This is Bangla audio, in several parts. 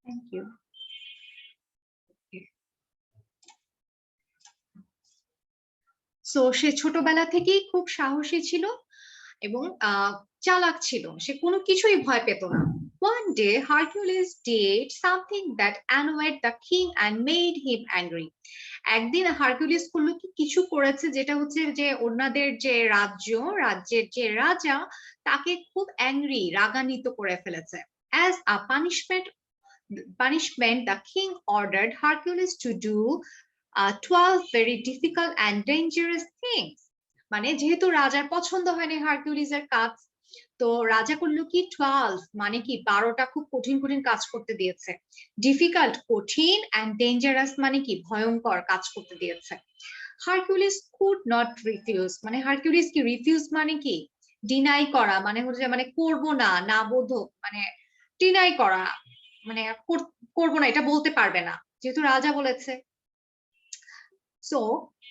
Thank you. সো সে ছোটবেলা থেকেই খুব সাহসী ছিল এবং চালাক ছিল, সে কোনো কিছুই ভয় পেত না। One day Hercules did something that annoyed the king and made him angry. একদিন হারকিউলিস করলো কি, কিছু করেছে যেটা হচ্ছে যে ওনাদের যে রাজ্যের যে রাজা তাকে খুব অ্যাংরি, রাগান্বিত করে ফেলেছে। As a punishment, the king ordered Hercules to do 12 very difficult and dangerous things. মানে যেহেতু রাজার পছন্দ হয়নি হারকিউলিসের কাজ, তো রাজা করলো কি 12 মানে কি 12টা খুব কঠিন কঠিন কাজ করতে দিয়েছে। ডিফিকাল্ট কঠিন, এন্ড ডেঞ্জারাস মানে কি ভয়ঙ্কর কাজ করতে দিয়েছে। হারকিউলিস কুড নট রিফিউজ, মানে হারকিউলিস কি রিফিউজ মানে কি ডিনাই করা, মানে হচ্ছে মানে করবো না, না বোধক, মানে ডিনাই করা, মানে করবো না এটা বলতে পারবে না, যেহেতু রাজা বলেছে। So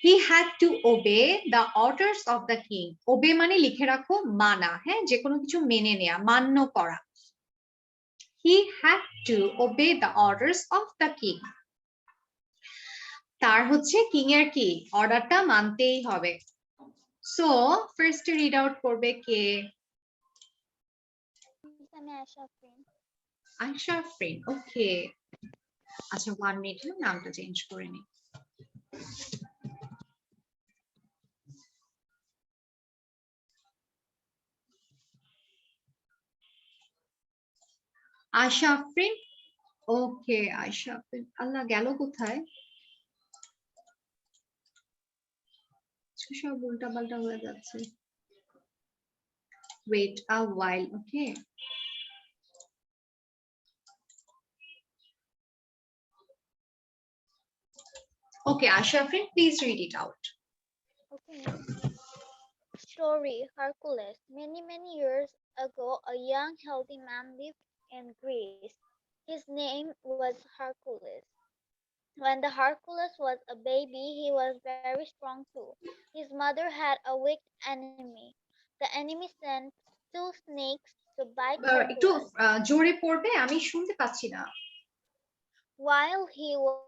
he had to obey the orders of the king. Obey মানে লিখে রাখো মানা, হ্যাঁ, যে কোনো কিছু মেনে নেয়া, মান্য করা। He had to obey the orders of the king. তার হচ্ছে কিং এর কি অর্ডারটা মানতেই হবে। So first read out করবে কে? আয়শা আফরিন। ওকে, আচ্ছা 1 মিনিট, নামটা চেঞ্জ করে নি। আয়শা আফরিন। ওকে আয়শা আফরিন, আল্লাহ গেল কোথায়? সব উল্টা পাল্টা হয়ে যাচ্ছে। Wait a while, okay? Okay, Ashrafin, please read it out. Okay. Story, Hercules. Many years ago, a young, healthy man lived in Greece. His name was Hercules. When the Hercules was a baby, he was very strong too. His mother had a wicked enemy. The enemy sent 2 snakes to bite একটু Hercules. জোরে পড়বে, আমি শুনতে পাচ্ছি না। While he was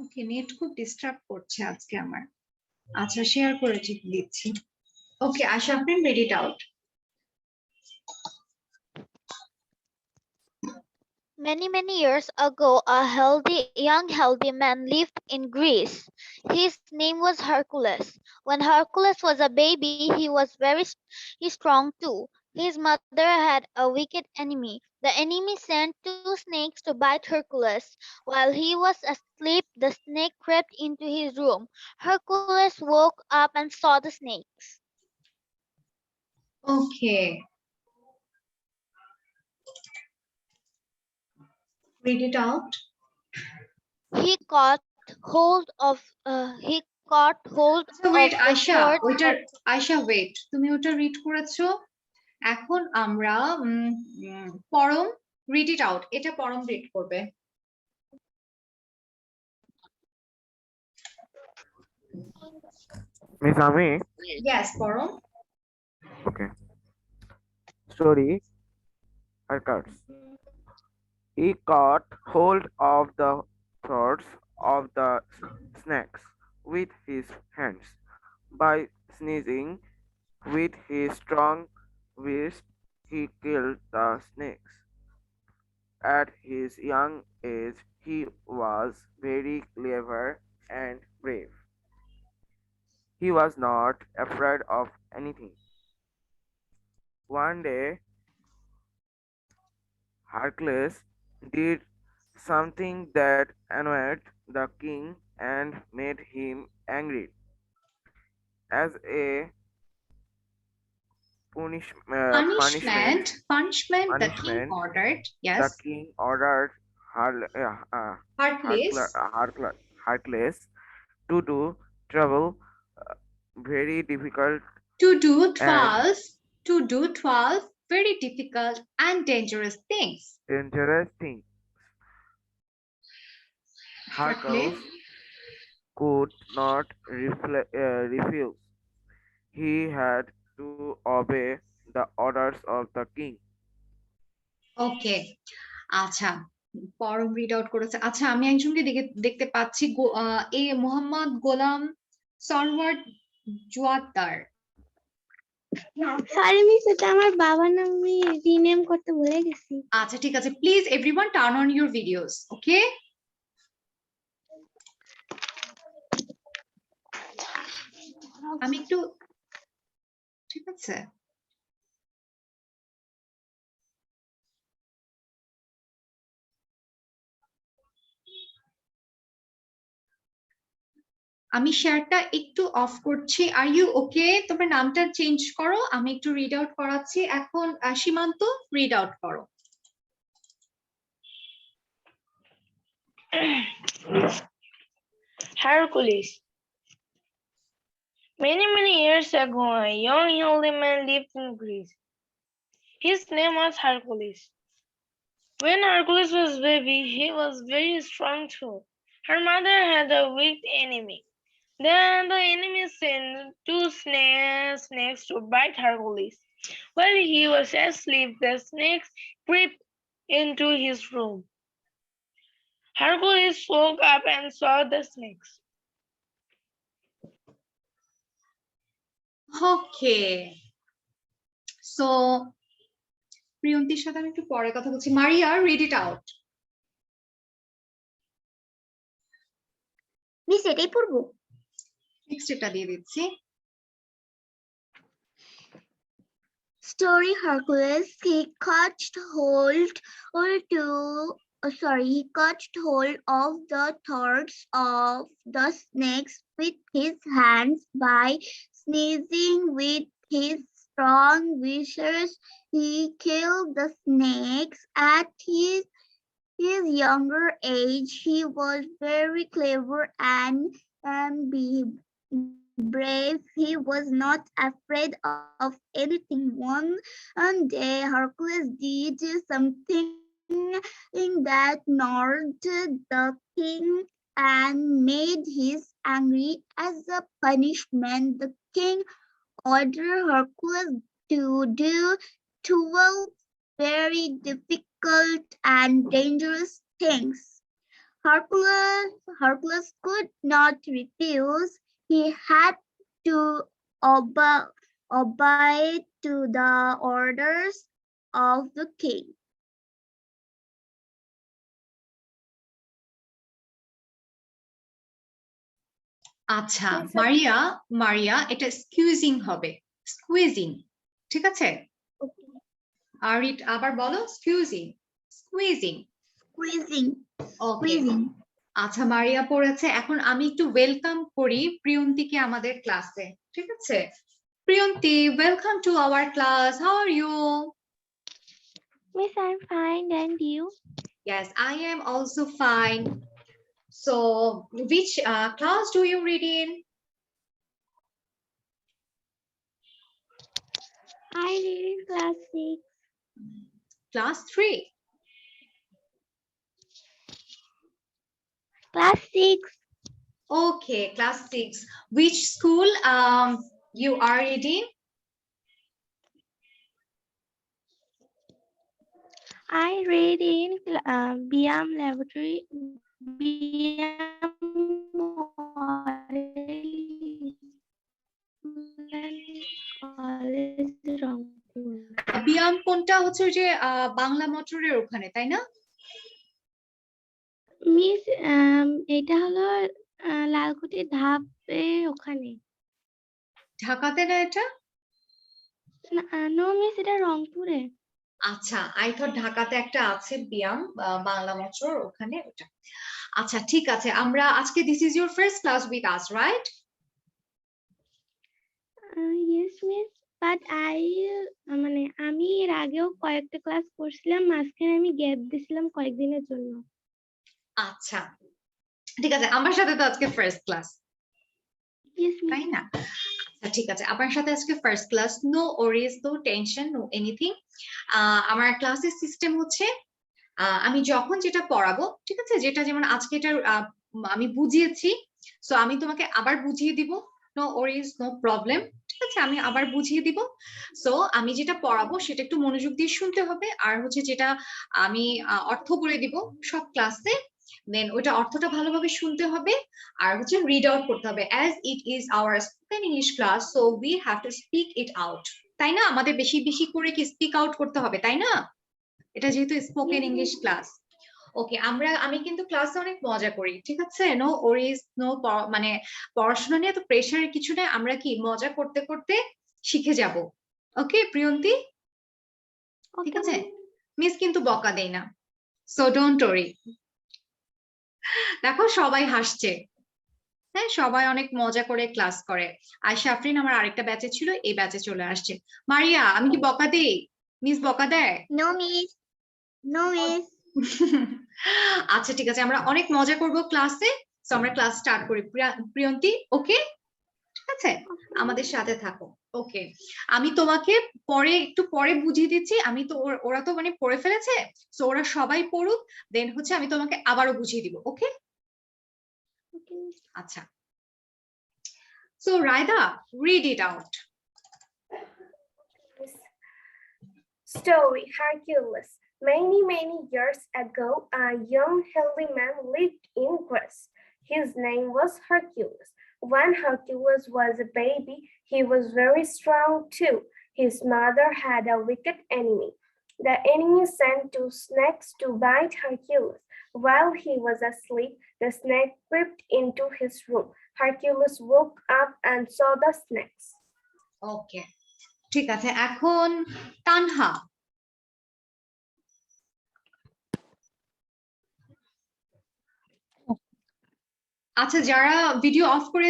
okay, net খুব ডিস্টার্ব করছে আজকে আমার। আচ্ছা শেয়ার করে দিচ্ছি। ওকে আশাফরিন, read it out. Many years ago, a young healthy man lived in Greece. His name was Hercules. When Hercules was a baby, he was very strong too. His mother had a wicked enemy. The enemy sent 2 snakes to bite Hercules. While he was asleep, the snake crept into his room. Hercules woke up and saw the snakes. Okay. Read it out. He caught hold of Wait, the Ayesha, sword. ওইটার আয়শা ওয়েট, তুমি ওটা রিড করেছো, এখন আমরা পরম read it out, এটা পরম রিড করবে। Miss Ami? Yes, পরম। Okay. Story, Hercules. He caught hold of the throats of the snakes with his hands. By sneezing with his strong fist, he killed the snakes. At his young age, he was very clever and brave. He was not afraid of anything. One day, Hercules did something that annoyed the king and made him angry. As a punishment the king punishment ordered. the Yes, king ordered Hercules Hercules to do trouble very difficult to do and 12 very difficult and dangerous things. dangerous things. Hercules. Hercules could not refuse. He had to obey the orders of the king. ওকে, আচ্ছা, পরম রিড আউট করেছে। আচ্ছা, আমি একজনকে দেখতে পাচ্ছি, এ মোহাম্মদ গোলাম সরওয়ার জোয়াদ্দার। সরি মিস, এটা আমার বাবার নাম, আমি রিনেম করতে ভুলে গেছি। আচ্ছা, ঠিক আছে, please everyone turn on your videos. Okay, আমি একটু, ঠিক আছে, আমি শেয়ারটা একটু অফ করছি। Are you okay? তোমার নামটা চেঞ্জ করো, আমি একটু রিড আউট করাচ্ছি। এখন সীমান্ত রিড আউট করো। Hercules. Many years ago, a young healthy man lived in Greece. His name was Hercules. When Hercules was baby, he was very strong too. Her mother had a weak enemy. Then the enemy sent two snakes to bite Hercules. While he was asleep, the snakes crept into his room. Hercules woke up and saw the snakes. Okay, so প্রিয়ন্তীর সাথে আমি একটু পরে কথা বলছি। Maria, read it out. Miss এটাই পড়বো? নেক্সট এটা দিয়ে দিচ্ছি। Story Hercules, he caught hold of the throats of the snakes with his hands. By sneezing with his strong whiskers, he killed the snakes. At his younger age, he was very clever and brave. He was not afraid of anything. One day, Hercules did something that annoyed the king and made him angry. As a punishment, the king ordered Hercules to do 12 very difficult and dangerous things. Hercules could not refuse. He had to obey to the orders of the king. আচ্ছা, মারিয়া এটা স্কুইজিং হবে, স্কুইজিং, ঠিক আছে? আর আবার বলো, স্কুইজিং। ওকে, আচ্ছা, মারিয়া পড়েছে। এখন আমি একটু ওয়েলকাম করি প্রিয়ন্তীকে আমাদের ক্লাসে, ঠিক আছে? Priyanti, welcome to our class. How are you? Miss, I'm fine, and you? Yes, I am also fine. So, which class do you read in? I read in class 6. Class 3. Class 6. Okay, class 6. Which school you are reading? I read in BM Laboratory, BM College, Rangpur. BIAM কোনটা হচ্ছে ওই যে বাংলা মোটরের ওখানে, তাই না? মিস এটা হলো লালকুটি ধাপের ওখানে। ঢাকাতে না এটা? নো মিস, এটা রংপুরে। আচ্ছা, আই থট ঢাকাতে একটা আছে বিয়াম বাংলা মোটর, ওখানে ওটা। আচ্ছা, ঠিক আছে, আমরা আজকে this is your first class with us, right? Yes, miss. But মানে আমি এর আগেও কয়েকটা ক্লাস করছিলাম, মাঝখানে আমি গ্যাপ দিছিলাম কয়েকদিনের জন্য। আচ্ছা ঠিক আছে, আমার সাথে তো আজকে ফার্স্ট ক্লাস, Yes, miss. তাই না? আচ্ছা ঠিক আছে, আপনার সাথে আজকে first class, no worries, no tension, no anything. আমার ক্লাসের সিস্টেম হচ্ছে আমি যখন যেটা পড়াবো, ঠিক আছে, যেটা যেমন আজকে এটা আমি বুঝিয়েছি, সো আমি তোমাকে আবার বুঝিয়ে দিব, নো ওরিজ, নো প্রবলেম, ঠিক আছে, আমি আবার বুঝিয়ে দিব। সো আমি যেটা পড়াবো সেটা একটু মনোযোগ দিয়ে শুনতে হবে, আর হচ্ছে যেটা আমি অর্থ বলে দিব সব ক্লাসে, দেন ওইটা অর্থটা ভালোভাবে শুনতে হবে, আর হচ্ছে রিড আউট করতে হবে, as it is our spoken English class, so we have to speak it out, তাই না? আমাদের বেশি বেশি করে কি স্পিক আউট করতে হবে, তাই না? এটা যেহেতু স্পোকেন ইংলিশ ক্লাস। ওকে, আমি কিন্তু ক্লাসে অনেক মজা করি, ঠিক আছে, নো ওরিজ, নো, মানে পড়াশোনা নিয়ে তো প্রেশারের কিছু নেই, আমরা কি মজা করতে করতে শিখে যাব। ওকে প্রিয়ন্তী, ঠিক Okay, আছে, মিস কিন্তু বকা দেই না, সো ডোন্ট ওরি। দেখো সবাই হাসছে, হ্যাঁ সবাই অনেক মজা করে ক্লাস করে। আর শাফরিন আমার আরেকটা ব্যাচে ছিল, এই ব্যাচে চলে আসছে। মারিয়া, আমি কি বকা দেই? মিস বকা দেয়? No, miss. No, miss. আচ্ছা ঠিক আছে, আমরা অনেক মজা করব ক্লাসে, তো আমরা ক্লাস স্টার্ট করি। প্রিয়ন্তী, ওকে, ঠিক আছে, আমাদের সাথে থাকো। ওকে, আমি তোমাকে পরে একটু পরে বুঝিয়ে দিচ্ছি, আমি তো ওরা তো মানে পড়ে ফেলেছে, তো ওরা সবাই পড়ুক, দেন হচ্ছে আমি তোমাকে আবারও বুঝিয়ে দিব। Okay okay, miss. আচ্ছা, so Raida, read it out. Story Hercules. Many, many years ago, a young, healthy man lived in Greece. His name was Hercules. When Hercules was a baby, he was very strong too. His mother had a wicked enemy. The enemy sent two snakes to bite Hercules. While he was asleep, the snake crept into his room. Hercules woke up and saw the snakes. ওকে ঠিক আছে, এখন তানহা। আচ্ছা যারা ভিডিও অফ করে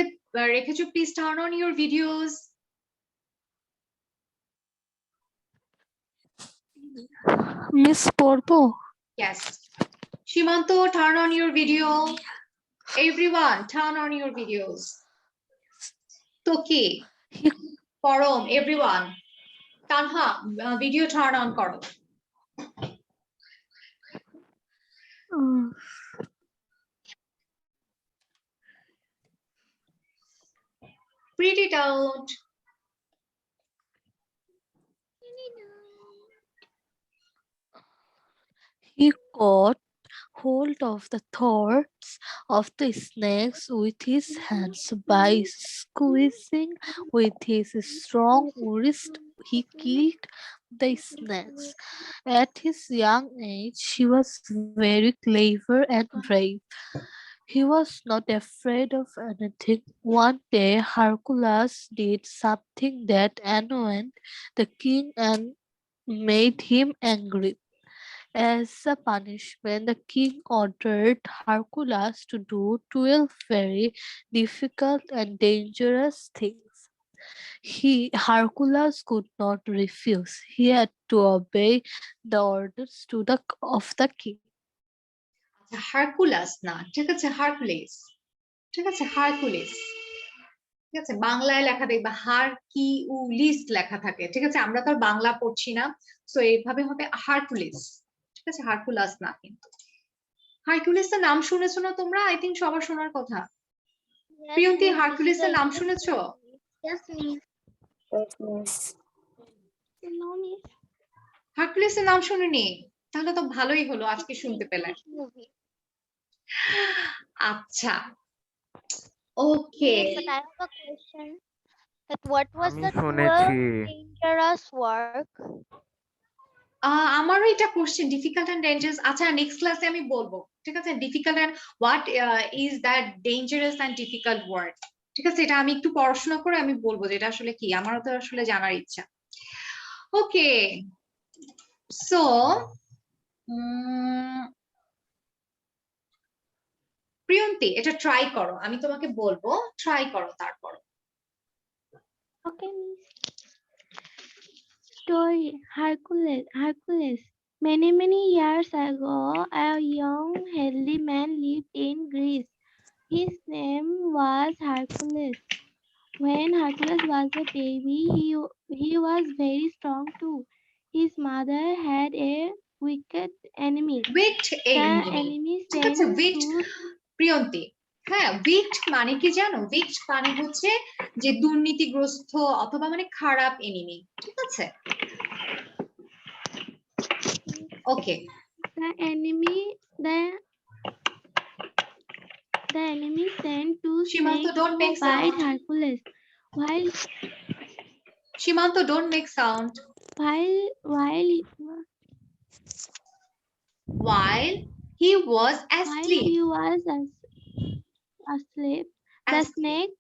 রেখেছো, please turn on your videos. Miss পড়বো? Yes. Shimanto, turn on your video. Everyone, turn on your videos. Toki, Parom, everyone. Tanha, video turn on karo. Read it out. He caught hold of the throats of the snakes with his hands. By squeezing with his strong wrist, he killed the snakes. At his young age, he was very clever and brave. He was not afraid of anything. One day, Hercules did something that annoyed the king and made him angry. As a punishment, the king ordered Hercules to do 12 very difficult and dangerous things. Hercules could not refuse. He had to obey the orders of the king. Hercules না, ঠিক আছে, হারকুলিস, ঠিক আছে, হারকুলিস, ঠিক আছে, বাংলায় লেখা দেখবা হারকিউলিস লেখা থাকে, ঠিক আছে, আমরা তো আর বাংলা পড়ছি না, সো এইভাবে হবে হারকুলিস, ঠিক আছে, হারকুলাস না। কিন্তু হারকুলিসের নাম শুনেছো না তোমরা? আই থিংক সবার শোনার কথা। প্রিয়ন্তী, হারকুলিসের নাম শুনেছো? Yes, miss. No, miss. হারকুলিসের নাম শুনিনি? তাহলে তো ভালোই হলো, আজকে শুনতে পেলে। Movie. আচ্ছা, ওকে, Yes, but I have a question. That what was আমি the 12 শুনেছি। dangerous work? আমারও এটা কোশ্চেন, ডিফিকাল্ট এন্ড ডেঞ্জারাস। আচ্ছা নেক্সট ক্লাসে আমি বলবো, ঠিক আছে, difficult and what is that dangerous and difficult word, ঠিক আছে, এটা আমি একটু পড়াশোনা করে আমি বলবো যে এটা আসলে কি, আমারও তো আসলে জানার ইচ্ছা। ওকে, সো প্রিয়ন্তী এটা ট্রাই করো, আমি তোমাকে বলবো ট্রাই করো তারপর। Okay, miss. story. Hercules. Many years ago, a young healthy man lived in Greece. His name was Hercules. When Hercules was a baby, he was very strong too. His mother had a wicked enemy. Wicked The enemy, enemy ঠিক আছে, sent উইকড to প্রিয়ন্তি। হ্যাঁ, উইকড মানে কি জানো? উইকড মানে হচ্ছে যে দুর্নীতিগ্রস্ত অথবা মানে খারাপ এনিমি, ঠিক আছে? ওকে, the enemy sent two সীমান্ত, snakes don't to make bite sound. Hercules. While সীমান্ত, don't make sound. while While he was asleep. he was asleep, the Asleep. snake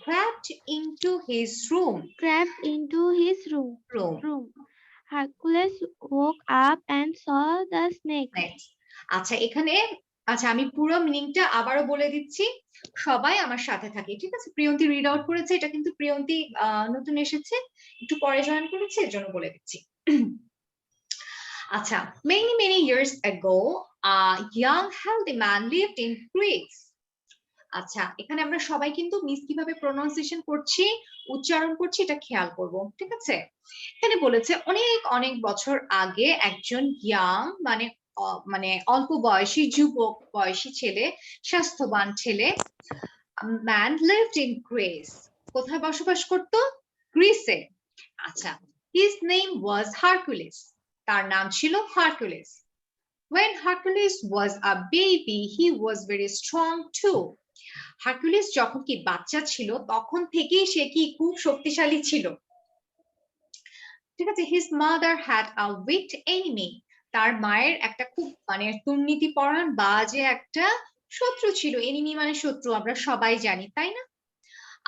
Crept into his room. crept into his room. Room. Hercules woke up and saw the snake. Next. আচ্ছা, এখানে আচ্ছা আমি পুরো মিনিংটা আবারও বলে দিচ্ছি, সবাই আমার সাথে থাকে, ঠিক আছে? প্রিয়ন্তি রিড আউট করেছে, এটা কিন্তু প্রিয়ন্তি নতুন এসেছে, একটু পরে জয়েন করেছে, এর জন্য বলে দিচ্ছি। আচ্ছা, many years ago, a young healthy man lived in Greece. আচ্ছা, এখানে আমরা সবাই কিন্তু মিস কিভাবে প্রোনাউন্সিয়েশন করছি, উচ্চারণ করছি, এটা খেয়াল করব, ঠিক আছে? এখানে বলেছে অনেক বছর আগে একজন ইয়াং মানে অল্প বয়সী যুবক বয়সী ছেলে, স্বাস্থ্যবান ছেলে, ম্যান লিভড ইন গ্রিস। কোথায় বসবাস করত? গ্রিসে। আচ্ছা, হিজ নেম ওয়াজ হারকুলিস। তার নাম ছিল Hercules. When Hercules was a baby, he was very strong too. Hercules যখন কি বাচ্চা ছিল তখন থেকেই সে কি খুব শক্তিশালী ছিল, ঠিক আছে? His mother had a wicked enemy. তার মায়ের একটা খুব মানে দুর্নীতিপরায়ণ বাজে একটা শত্রু ছিল। এনিমি মানে শত্রু, আমরা সবাই জানি, তাই না?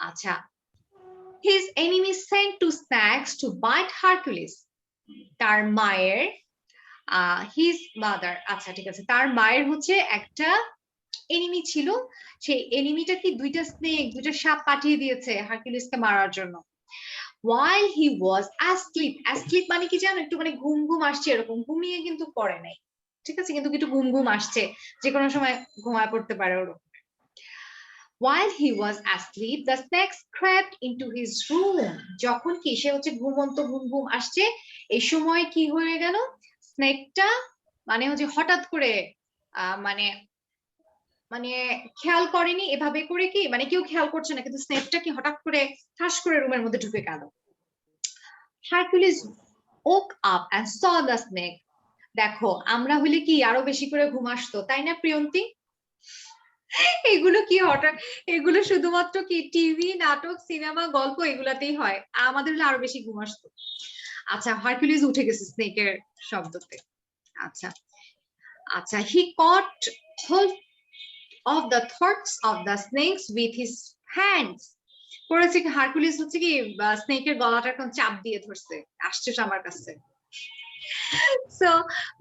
আচ্ছা, his enemy sent two snakes to bite Hercules. তার মায়ের his mother, আচ্ছা ঠিক আছে, তার মায়ের হচ্ছে একটা এনিমি ছিল, সেই এনিমিটা কি দুইটা সাপ পাঠিয়ে দিয়েছে হারকিউলিসকে মারার জন্য। While he was asleep মানে কি জানো? একটু মানে ঘুম আসছে, এরকম ঘুমিয়ে কিন্তু পড়ে নাই, ঠিক আছে? কিন্তু একটু ঘুম আসছে, যে কোনো সময় ঘুমায় পড়তে পারে ওরকম। While he was asleep, the snakes crept into his room. যখন কি সে হচ্ছে ঘুমন্ত ঘুম আসছে, এই সময় কি হয়ে গেল? স্নেকটা মানে হচ্ছে হঠাৎ করে মানে মানে খেয়াল করেনি, এভাবে করে কি মানে কেউ খেয়াল করছে না, কিন্তু স্নেকটা কি হঠাৎ করে ঠাস করে রুমের মধ্যে ঢুকে গেল। Hercules woke up and saw the snake. দেখো, আমরা হলে কি আরো বেশি করে ঘুম আসতো, তাই না প্রিয়ন্তি? এগুলো কি হঠাৎ, এগুলো শুধুমাত্র কি টিভি, নাটক, সিনেমা, গল্প এগুলাতেই হয়, আমাদের হলে আরো বেশি ঘুম আসতো। আচ্ছা, হারকুলিস উঠে গেছে স্নেকের শব্দতে। আচ্ছা আচ্ছা, he caught hold of the throats of the snakes with his hands. করেছে কি হারকুলিস হচ্ছে কি স্নেকের গলাটা এখন চাপ দিয়ে ধরছে, আসছে আমার কাছে। So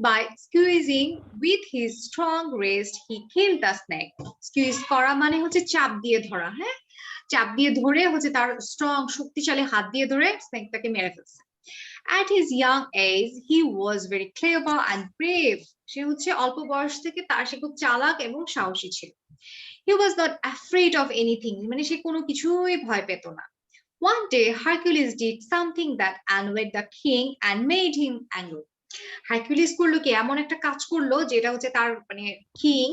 by squeezing with his strong wrist, he killed the snake. Squeeze করা মানে হচ্ছে চাপ দিয়ে ধরা, হ্যাঁ? চাপ দিয়ে ধরে হচ্ছে তার স্ট্রং শক্তিশালী হাত দিয়ে ধরে স্নেকটাকে মেরে ফেলছে। At his young age, he was very clever and brave. সে হচ্ছে অল্প বয়স থেকে সে খুব চালাক এবং সাহসী ছিল। He was not afraid of anything. মানে সে কোনো কিছুই ভয় পেত না। One day, Hercules did something that annoyed the king and made him angry. Hercules করলো কি, এমন একটা কাজ করলো যেটা হচ্ছে তার মানে কিং,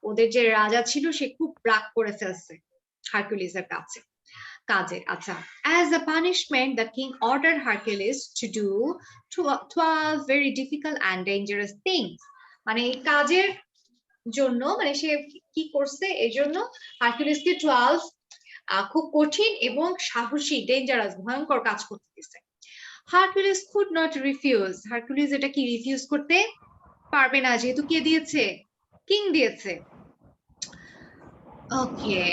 ওদের যে রাজা ছিল, সে খুব রাগ করে ফেলছে হারকিউলিসের কাজে। আচ্ছা, as a punishment, the king ordered Hercules to do 12 very difficult and dangerous things. মানে এই কাজের জন্য মানে সে কি করছে, এই জন্য হারকিউলিসকে 12 খুব কঠিন এবং সাহসী, ডেঞ্জারাস, ভয়ঙ্কর কাজ করতে দিয়েছে। Hercules could not refuse. Hercules এটা কি রিফিউজ করতে পারবে না, যেহেতু কে দিয়েছে? কিং দিয়েছে। Okay,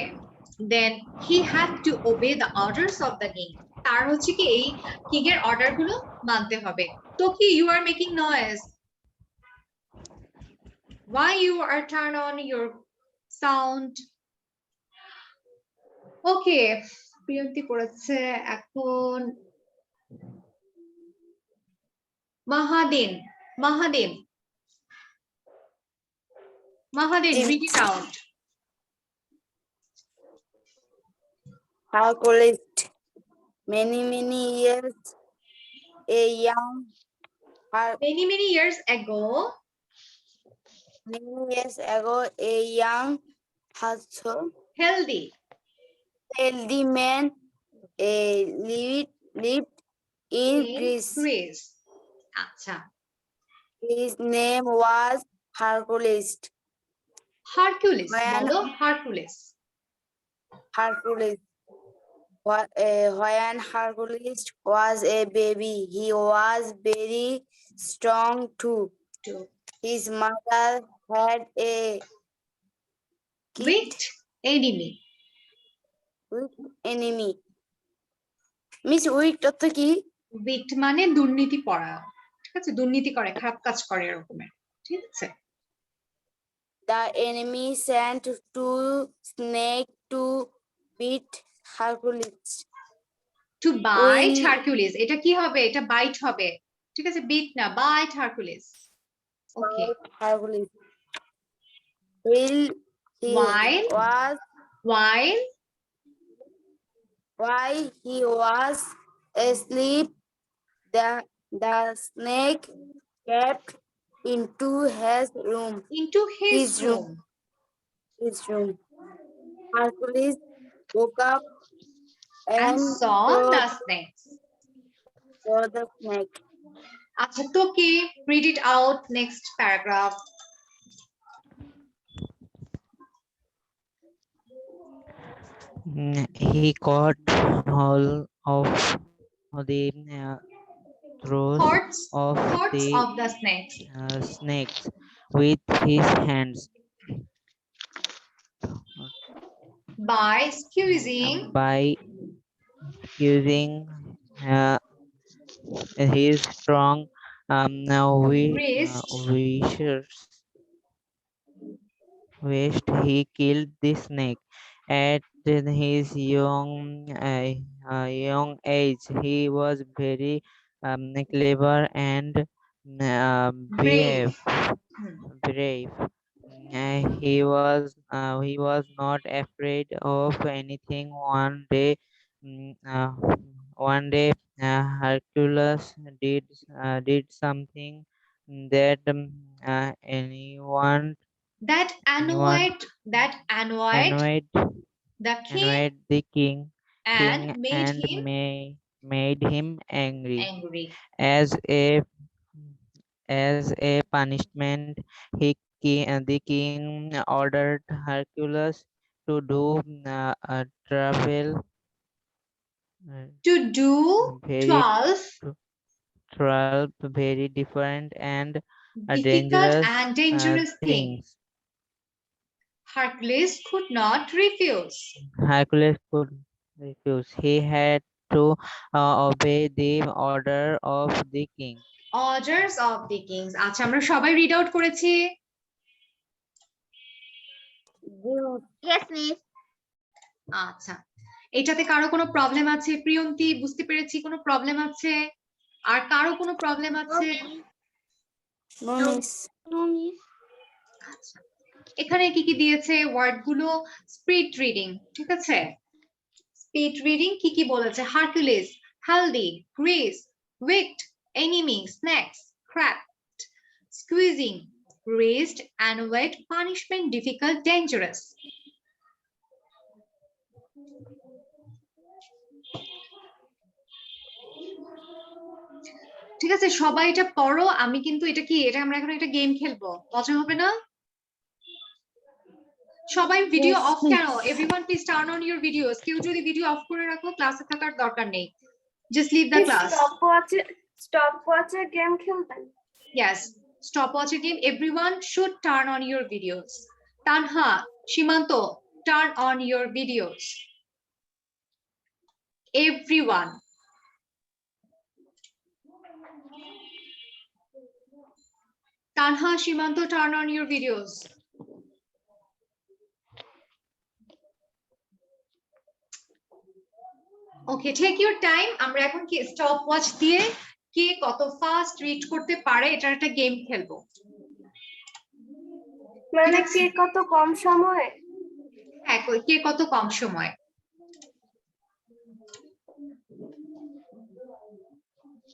then he had to obey the orders of the king. তার হচ্ছে কি এই কিং এর অর্ডার গুলো মানতে হবে। তো কি you are making noise? Why you are turn on your sound? Okay, Priyanti করেছে, এখন Mahadin. Mahadin. Mahadin, Jim. read it out. Hercules. Many years a young Her- Many years ago, many years ago a young healthy healthy man lived in in Greece. Greece. আচ্ছা, His name was Hercules. Hercules, When বলো Hercules. Hercules when Hercules was a baby, he was very strong too. His mother had a kid Wicked enemy. with enemy. Miss Wicked অর্থ কি? Wicked মানে দুর্নীতি পরা, ঠিক আছে, দুর্নীতি করে, খারাপ কাজ করে এরকমের, ঠিক আছে। The enemy sent two snakes to beat Hercules. To bite Will- Hercules, এটা কি হবে? এটা বাইট হবে, ঠিক আছে, বিট না, bite Hercules. Okay, Hercules. While he While? was while he was asleep, the snake crept into his room. into his His room. room. His room. Hercules woke up And saw the snakes. saw the snake. আচ্ছা, তোকে read it out, next paragraph. He caught hold of the throats Thoughts the of the snakes. snakes with his hands. By squeezing By using his strong wrist, he killed the snake. At his young age, he was very clever and brave. brave. He was not afraid of anything. One day Hercules did something that anyone That annoyed the annoyed king the king and and him made him angry. angry. As a punishment, the king ordered Hercules to do travel To do very 12 very different and difficult and dangerous things. things. Hercules could not refuse. Hercules could refuse. He had to obey the order of the king. Orders of the kings. আচ্ছা, আমরা সবাই রিড আউট করেছি। Yes, miss. আচ্ছা, এটাতে কারো কোনো প্রবলেম আছে? প্রিয়ন্তি, বুঝতে পেরেছি, কোনো প্রবলেম আছে? আর কারো কোনো প্রবলেম আছে? No, miss. No, miss. আচ্ছা, এখানে কি কি দিয়েছে ওয়ার্ড গুলো? স্পিড রিডিং, ঠিক আছে, স্পিড রিডিং কি কি বলেছে? Hercules, healthy, Greece, wicked, enemy, snakes, craft, squeezing, raised, annoyed, punishment, difficult, dangerous. ঠিক আছে, সবাই এটা পড়ো। আমি কিন্তু এটা আমরা এখন একটা গেম খেলবো, মজা হবে না? সবাই ভিডিও অফ কেন? Everyone please turn on your videos. কেউ যদি ভিডিও অফ করে রাখো, ক্লাসে থাকার দরকার নেই, just leave the class. Stopwatch এ গেম খেলবেন? Yes, stopwatch game. Everyone should turn on your videos. Tanha, Shimanto, turn on your videos. Everyone. Tanha, Shimanto, turn on your videos. Okay, take your time. আমরা এখন কি stopwatch দিয়ে কে কত ফাস্ট রিড করতে পারে এটার একটা গেম খেলবো। মানে ঠিক আছে? কে কত কম সময়? হ্যাঁ, কে কত কম সময়।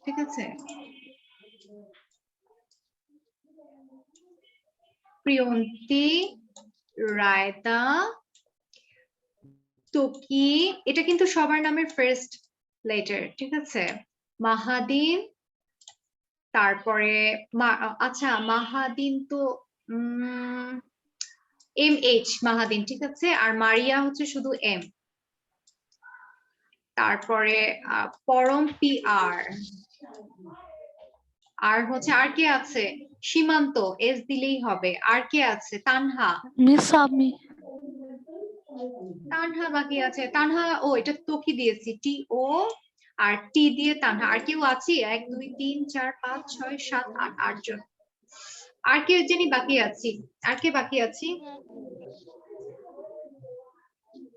ঠিক আছে, প্রিয়ন্তী, রায়তা, তোকি, এটা কিন্তু সবার নামের ফার্স্ট লেটার। ঠিক আছে, মাহাদিন, তারপরে আচ্ছা মাহাদিন তো MH মাহাদিন। ঠিক আছে, আর মারিয়া হচ্ছে শুধু M। তারপরে পরম PR, আর হচ্ছে আর কে আছে, সীমান্ত S দিলেই হবে। আর কে আছে, তানহা। মিস আমি তানহা বাকি আছে, তানহা ও এটা তো কি দিয়েছি TO আর T দিয়ে তানহা। আর কেউ আছে? 1 2 3 4 5 6 7 8 8 জন। আর কে জানি বাকি আছি, আর কে বাকি আছি?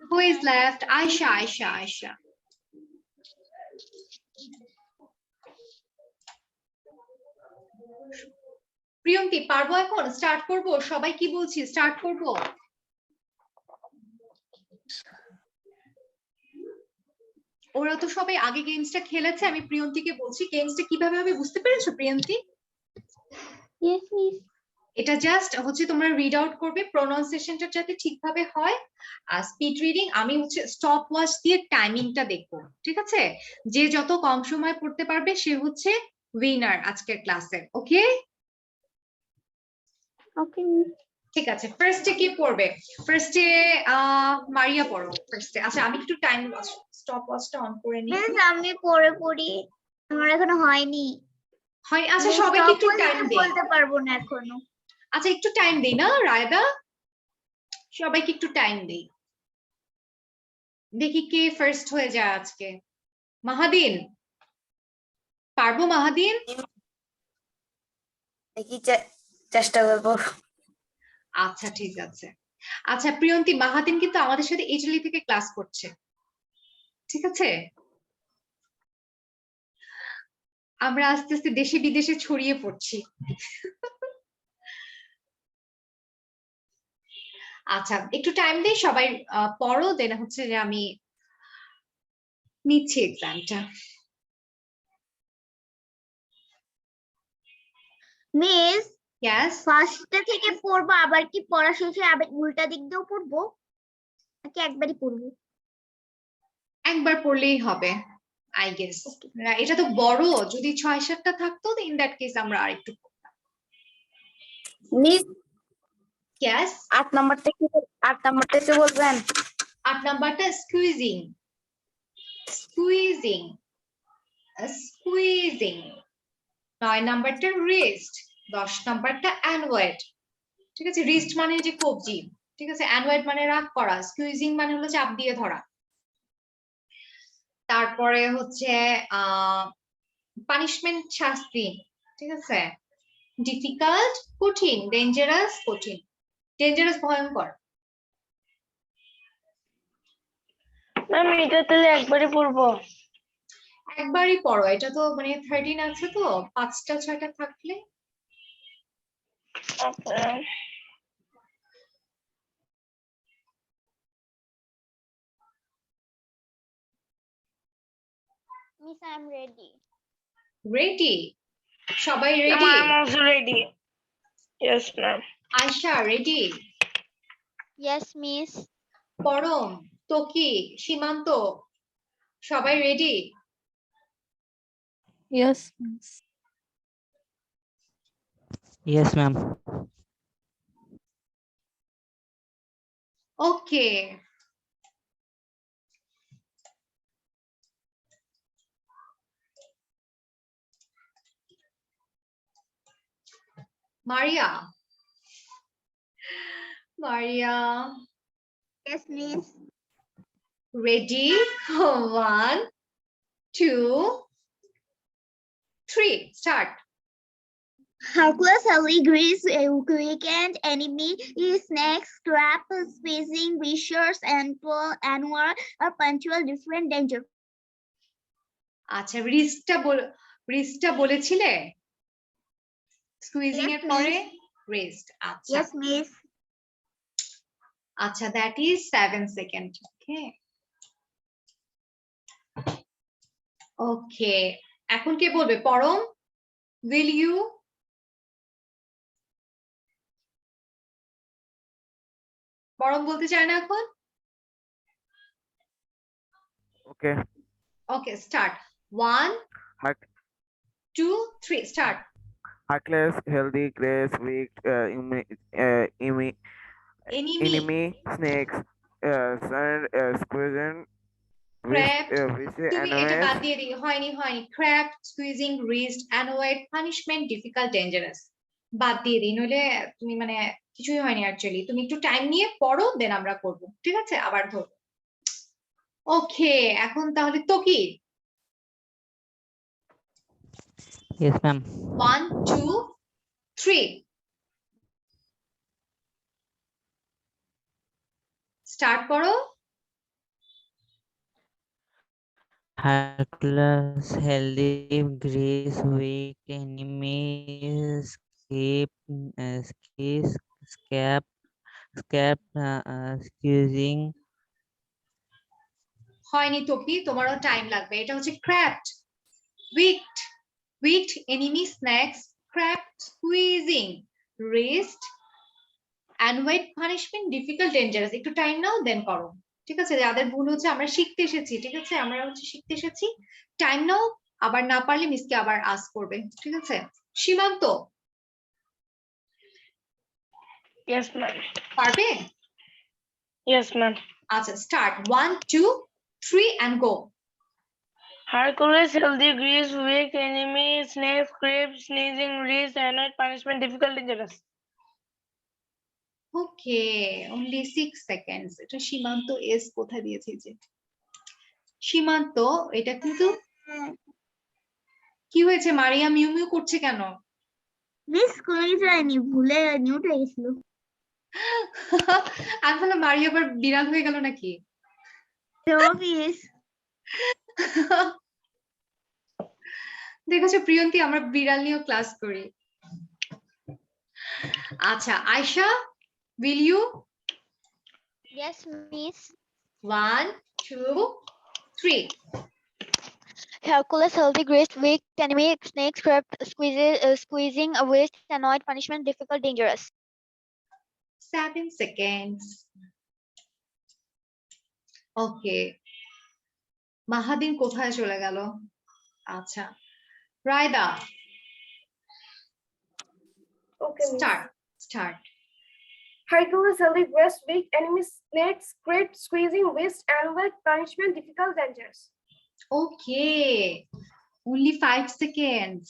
Who is left? Aisha. Priyanti, পারবো এখন? স্টার্ট করব? সবাই কি বলছি, স্টার্ট করব? ওরা তো সবাই আগে গেমসটা খেলেছে, আমি প্রিয়ন্তীকে বলছি গেমসটা কিভাবে হবে বুঝতে পেরেছো প্রিয়ন্তী? Yes, miss. এটা জাস্ট হচ্ছে তোমরা রিড আউট করবে, প্রোনাউন্সিয়েশনটা যাতে ঠিকভাবে হয়। আর স্পিড রিডিং আমি হচ্ছে স্টপ ওয়াচ দিয়ে টাইমিংটা দেখবো। ঠিক আছে, যে যত কম সময় পড়তে পারবে সে হচ্ছে উইনার আজকের ক্লাসে। ওকে Okay, miss. ঠিক আছে, ফার্স্টে কি পড়বে? ফার্স্টে মারিয়া পড়ো ফার্স্টে। আচ্ছা আমি একটু টাইম স্টপ ওয়াচটা অন করে নিই। মিস আমি পড়ি আমার এখনো হয়নি। হয় আচ্ছা সবাইকে একটু টাইম দেই। বলতে পারবো না এখনো। আচ্ছা একটু টাইম দেই না রায়দা, সবাইকে একটু টাইম দেই, দেখি কে ফার্স্ট হয়ে যায় আজকে। মাহাদিন, পারবো মাহাদিন? দেখি চেষ্টা করবো। আচ্ছা ঠিক আছে। আচ্ছা প্রিয়ন্তী, মাহাদিন কিন্তু আমাদের সাথে ইটালি থেকে ক্লাস করছে। ঠিক আছে, আমরা আস্তে আস্তে দেশে বিদেশে ছড়িয়ে পড়ছি। আচ্ছা একটু টাইম দেই, সবাই পড়ো, দেন হচ্ছে যে আমি নিচ্ছি এক্সামটা। মিস ইয়েস, ফার্স্টে থেকে পড়বো, আবার কি পড়া শেষে আবার উল্টা দিক দিয়েও পড়বো নাকি একবারই পড়বো? একবার পড়লেই হবে আই গেস। এটা তো বড়, যদি 6-7টা থাকতো ইন দ্যাট কেস আমরা আরেকটু পড়তাম। মিস ইয়েস, 8 নাম্বার থেকে বলবেন। 8 নাম্বারটা স্কুইজিং। Squeezing, squeezing. 9 নাম্বারটা রিস্ট। 10 নাম্বারটা অ্যানওয়েড। ঠিক আছে, রিস্ট মানে যে কবজি। ঠিক আছে, অ্যানওয়েড মানে রাগ করা, স্কুইজিং মানে হলো চাপ দিয়ে ধরা। তারপরে হচ্ছে পানিশমেন্ট, শাস্তি। ঠিক আছে, ডিফিকাল্ট কঠিন, ডেঞ্জারাস কঠিন, ডেঞ্জারাস ভয়ঙ্কর। ম্যাম এটা তাহলে একবারই পড়বো। একবারই পড়ো, এটা তো মানে 13 আছে তো 5টা 6টা থাকলে। Okay. Miss, I'm ready. Ready? সবাই ready? I'm also ready. Yes, ma'am. Ayesha ready? Yes, miss. Param, Toki, Simanta, সবাই ready? yes miss. Yes, ma'am. Okay, Maria, Maria Yes, miss. ready? 1 2 3 start. Hercules hurley grease weekend enemy snakes, crabs, fishing, wishers, and were a punctual different danger. আচ্ছা রিস্টটা বল, রিস্টটা বলেছিলে স্কুইজিং Yes, এর পরে miss. রিস্ট আচ্ছা Yes, miss. আচ্ছা দ্যাট ইজ 7 সেকেন্ড ওকে ওকে এখন কে বলবে পরম will you পরম বলতে চায় না এখন Okay. Okay start 1 Herc- 2 3 start Hercules, healthy, grace, weak, enemy, snakes, sand, squeezing, crab viscous তুমি এটা বাদ enemies, দিয়ে দিই হয়নি crab squeezing wrist annoyed punishment difficult dangerous বাদ দিয়ে দিই নইলে তুমি মানে কিছুই হয়নি অ্যাকচুয়ালি তুমি একটু টাইম নিয়ে পড়ো দেন আমরা করব ঠিক আছে আবার ধরো ওকে এখন তাহলে তো কি Yes, ma'am. 1 2 3 স্টার্ট করো Hercules, healthy, grace, weak, enemies, squeezing. হয়নি তো কি তোমারও টাইম লাগবে এটা হচ্ছে crept wicked enemy snakes crept squeezing wrist annoyed punishment difficult dangerous একটু টাইম নাও দেন করো ঠিক আছে যাদের ভুল হচ্ছে আমরা শিখতে এসেছি ঠিক আছে আমরা হচ্ছে শিখতে এসেছি টাইম নাও আবার না পারলে মিসকে আবার আস্ক করবে ঠিক আছে সীমান্ত Yes, ma'am. পারবে Yes, ma'am. আচ্ছা start 1 2 3 and go Hercules, healthy, grease, weak, enemy, snakes, crabs, sneezing, wrist, annoyed, punishment, difficult, dangerous. Okay only 6 seconds এটা সীমান্ত এস কোথায় দিয়েছে যে সীমান্ত এটা কিন্তু কি হয়েছে মারিয়া মিউ মিউ করছে কেন মিস কোনোই যায়নি ভুলে নিউট হয়ে গেছিল আমি বললাম মারিয়া আবার বিড়াল হয়ে গেল নাকি মিস দেখেছো প্রিয়ন্তী আমরা বিড়াল নিয়েও ক্লাস করি আচ্ছা Ayesha will you Yes, miss. 1 2 3 Hercules, healthy, grace, weak, enemy, snakes, crab, squeezing, waste, annoyed, punishment, difficult, dangerous. 7 seconds ওকে মাহাদিন কোথায় চলে গেল আচ্ছা রায়দা Okay, miss. start Hercules, healthy, grace, weak, enemy, snakes, crabs, squeezing, waste, annoyed, punishment, difficult, dangerous. okay only 5 seconds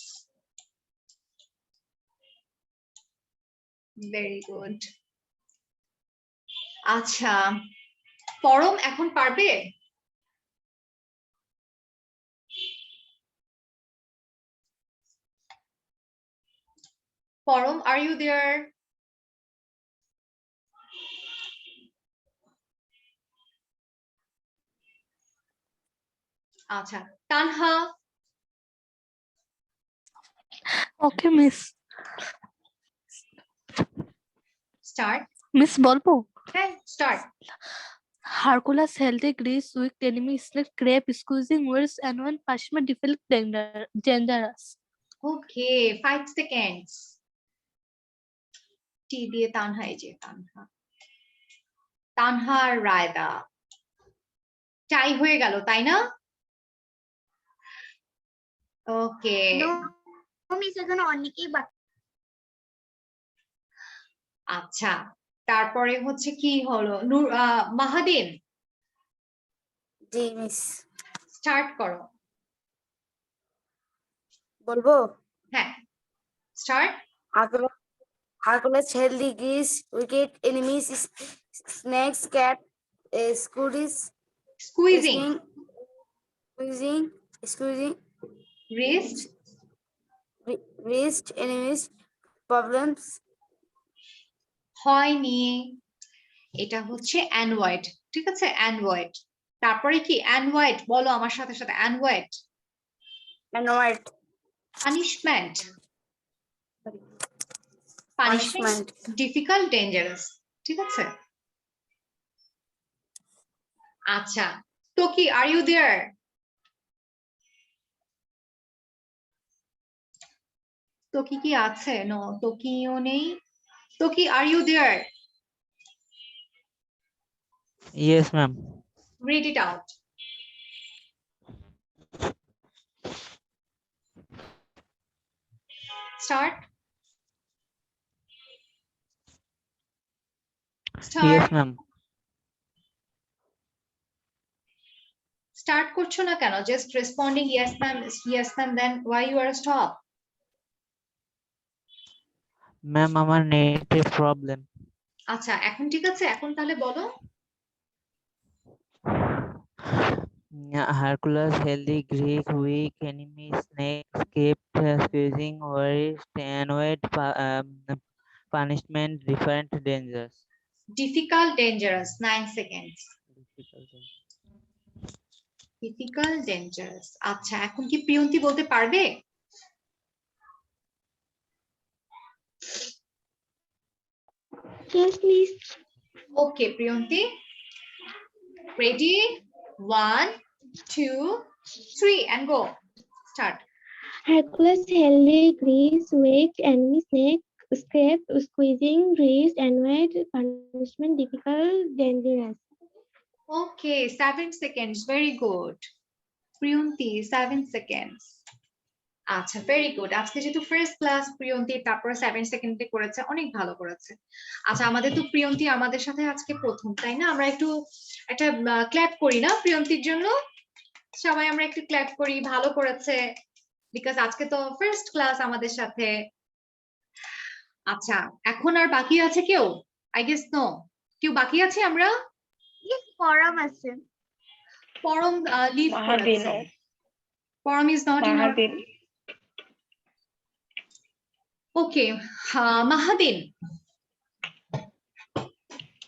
very good আচ্ছা পরম এখন পারবে পরম are you there আচ্ছা Tanha Okay, miss. start Miss বলবো হ্যাঁ start Hercules, healthy, grace, weak, enemy, snake, crab, squeezing, words, and one punishment, difficult, dangerous. okay 5 seconds টি দিয়ে তানহা এই যে তানহা আর রায়দা টাই হয়ে গেল তাই না ওকে মিস এখানে অনেকেই বাকি আচ্ছা তারপরে হচ্ছে কি হলো মাহাদিন জি মিস স্টার্ট করো বলবো হ্যাঁ start Hercules, healthy, grease, wicked, enemies, snakes, cat, squeezing squeezing, wrist enemies, problems. হয়নি এটা হচ্ছে অ্যানওয়েড ঠিক আছে অ্যানওয়েড তারপরে কি অ্যানওয়েড বলো আমার সাথে সাথে annoyed Annoyed, punishment punishment difficult dangerous ঠিক আছে আচ্ছা টকি আর ইউ দেয়ার টকি কি আছে নো টকিও নেই Toki are you there Yes, ma'am. read it out start Yes, start ma'am. start করছো না কেন just responding yes ma'am then why you are stop Ma'am, আমার নেট প্রবলেম। আচ্ছা এখন ঠিক আছে এখন তাহলে বলো Hercules, healthy Greek, weak enemy snakes kept squeezing worst annoyed punishment, different dangers. difficult dangerous 9 seconds difficult dangerous আচ্ছা এখন কি প্রিয়ন্তি বলতে পারবে Yes, please. Okay Priyanti ready 1 2 3 and go start Hercules healthy grease, weak enemy snake, scrape, squeezing, grease, and weight, punishment, difficult, dangerous. okay 7 seconds very good Priyanti 7 seconds আচ্ছা ভেরি গুড আজকে যেহেতু ফার্স্ট ক্লাস প্রিয়ন্তি তারপর 7 সেকেন্ডে করেছে অনেক ভালো করেছে আচ্ছা আমাদের তো প্রিয়ন্তি আমাদের সাথে আজকে প্রথম তাই না আমরা একটু একটা ক্ল্যাপ করি না প্রিয়ন্তির জন্য সবাই আমরা একটু ক্ল্যাপ করি ভালো করেছে বিকজ আজকে তো ফার্স্ট ক্লাস আমাদের সাথে আচ্ছা এখন আর বাকি আছে কেউ আই গেস নো কেউ বাকি আছে আমরা Yes, পরম আছে। পরম লিভ Mahadin. করেছে Param is not in our Mahadin. Okay Mahadin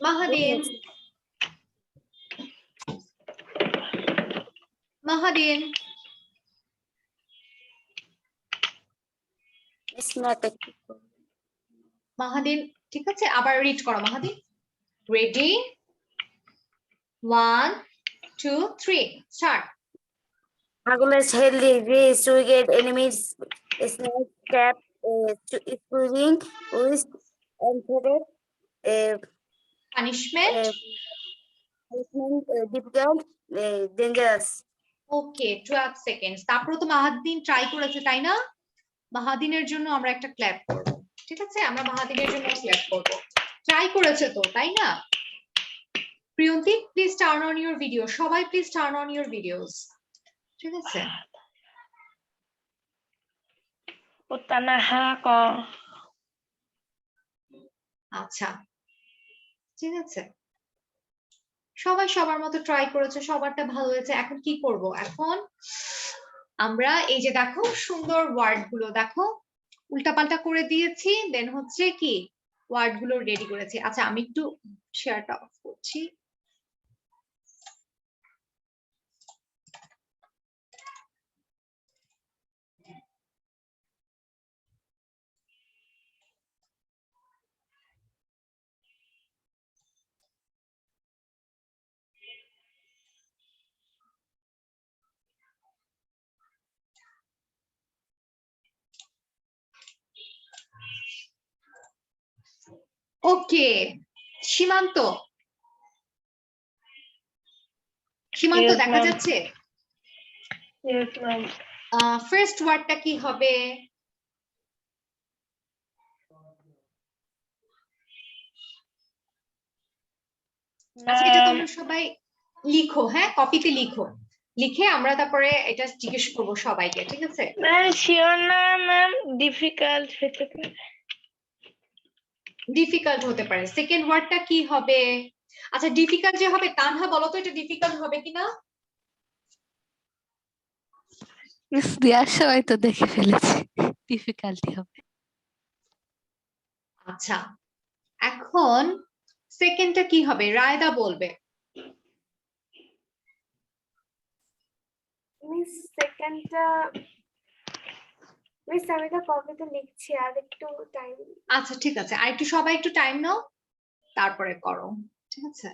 Mahadin Mahadin It's not a Mahadin ঠিক আছে আবার রিড করো Mahadin ready 1 2 3 start Hercules healthy grease, wicked enemies snake cap squeezing wrist and threaded punishment punishment, difficult, dangerous. Okay 12 seconds তারপর তো মাহাদিন ট্রাই করেছে তাই না মাহাদিনের জন্য আমরা একটা ক্ল্যাপ করব ঠিক আছে আমরা মাহাদিনের জন্য ক্ল্যাপ করব ট্রাই করেছে তো তাই না Priyanti please turn on your video সবাই please turn on your videos ঠিক আছে Utanaha ko. আচ্ছা ঠিক আছে সবাই সবার মতো ট্রাই করেছে সবারটা ভালো হয়েছে এখন কি করব এখন আমরা এই যে দেখো সুন্দর ওয়ার্ড গুলো দেখো উল্টাপাল্টা করে দিয়েছি দেন হচ্ছে কি ওয়ার্ড গুলো রেডি করেছি আচ্ছা আমি একটু শেয়ারটা অফ করছি ওকে সীমান্ত সীমান্ত Yes, দেখা ma'am. যাচ্ছে Yes, ma'am. ফার্স্ট ওয়ার্ডটা কি হবে আচ্ছা এটা তোমরা সবাই লিখো হ্যাঁ কপিতে লিখো লিখে আমরা তারপরে এটা জিজ্ঞেস করবো সবাইকে ঠিক আছে Ma'am, sure na, ma'am. Difficult. Difficult হতে পারে সেকেন্ড ওয়ার্ডটা কি হবে আচ্ছা ডিফিকাল্ট যে হবে তানহা বলো তো এটা ডিফিকাল্ট হবে কিনা দেওয়ার সময় তো দেখে ফেলেছি ডিফিকাল্টি হবে আচ্ছা এখন সেকেন্ডটা কি হবে রায়দা বলবে Miss second মিস আমি তো কবিতা লিখছি আর একটু টাইম। আচ্ছা ঠিক আছে, আর একটু সবাই একটু টাইম নাও, তারপরে করো, ঠিক আছে?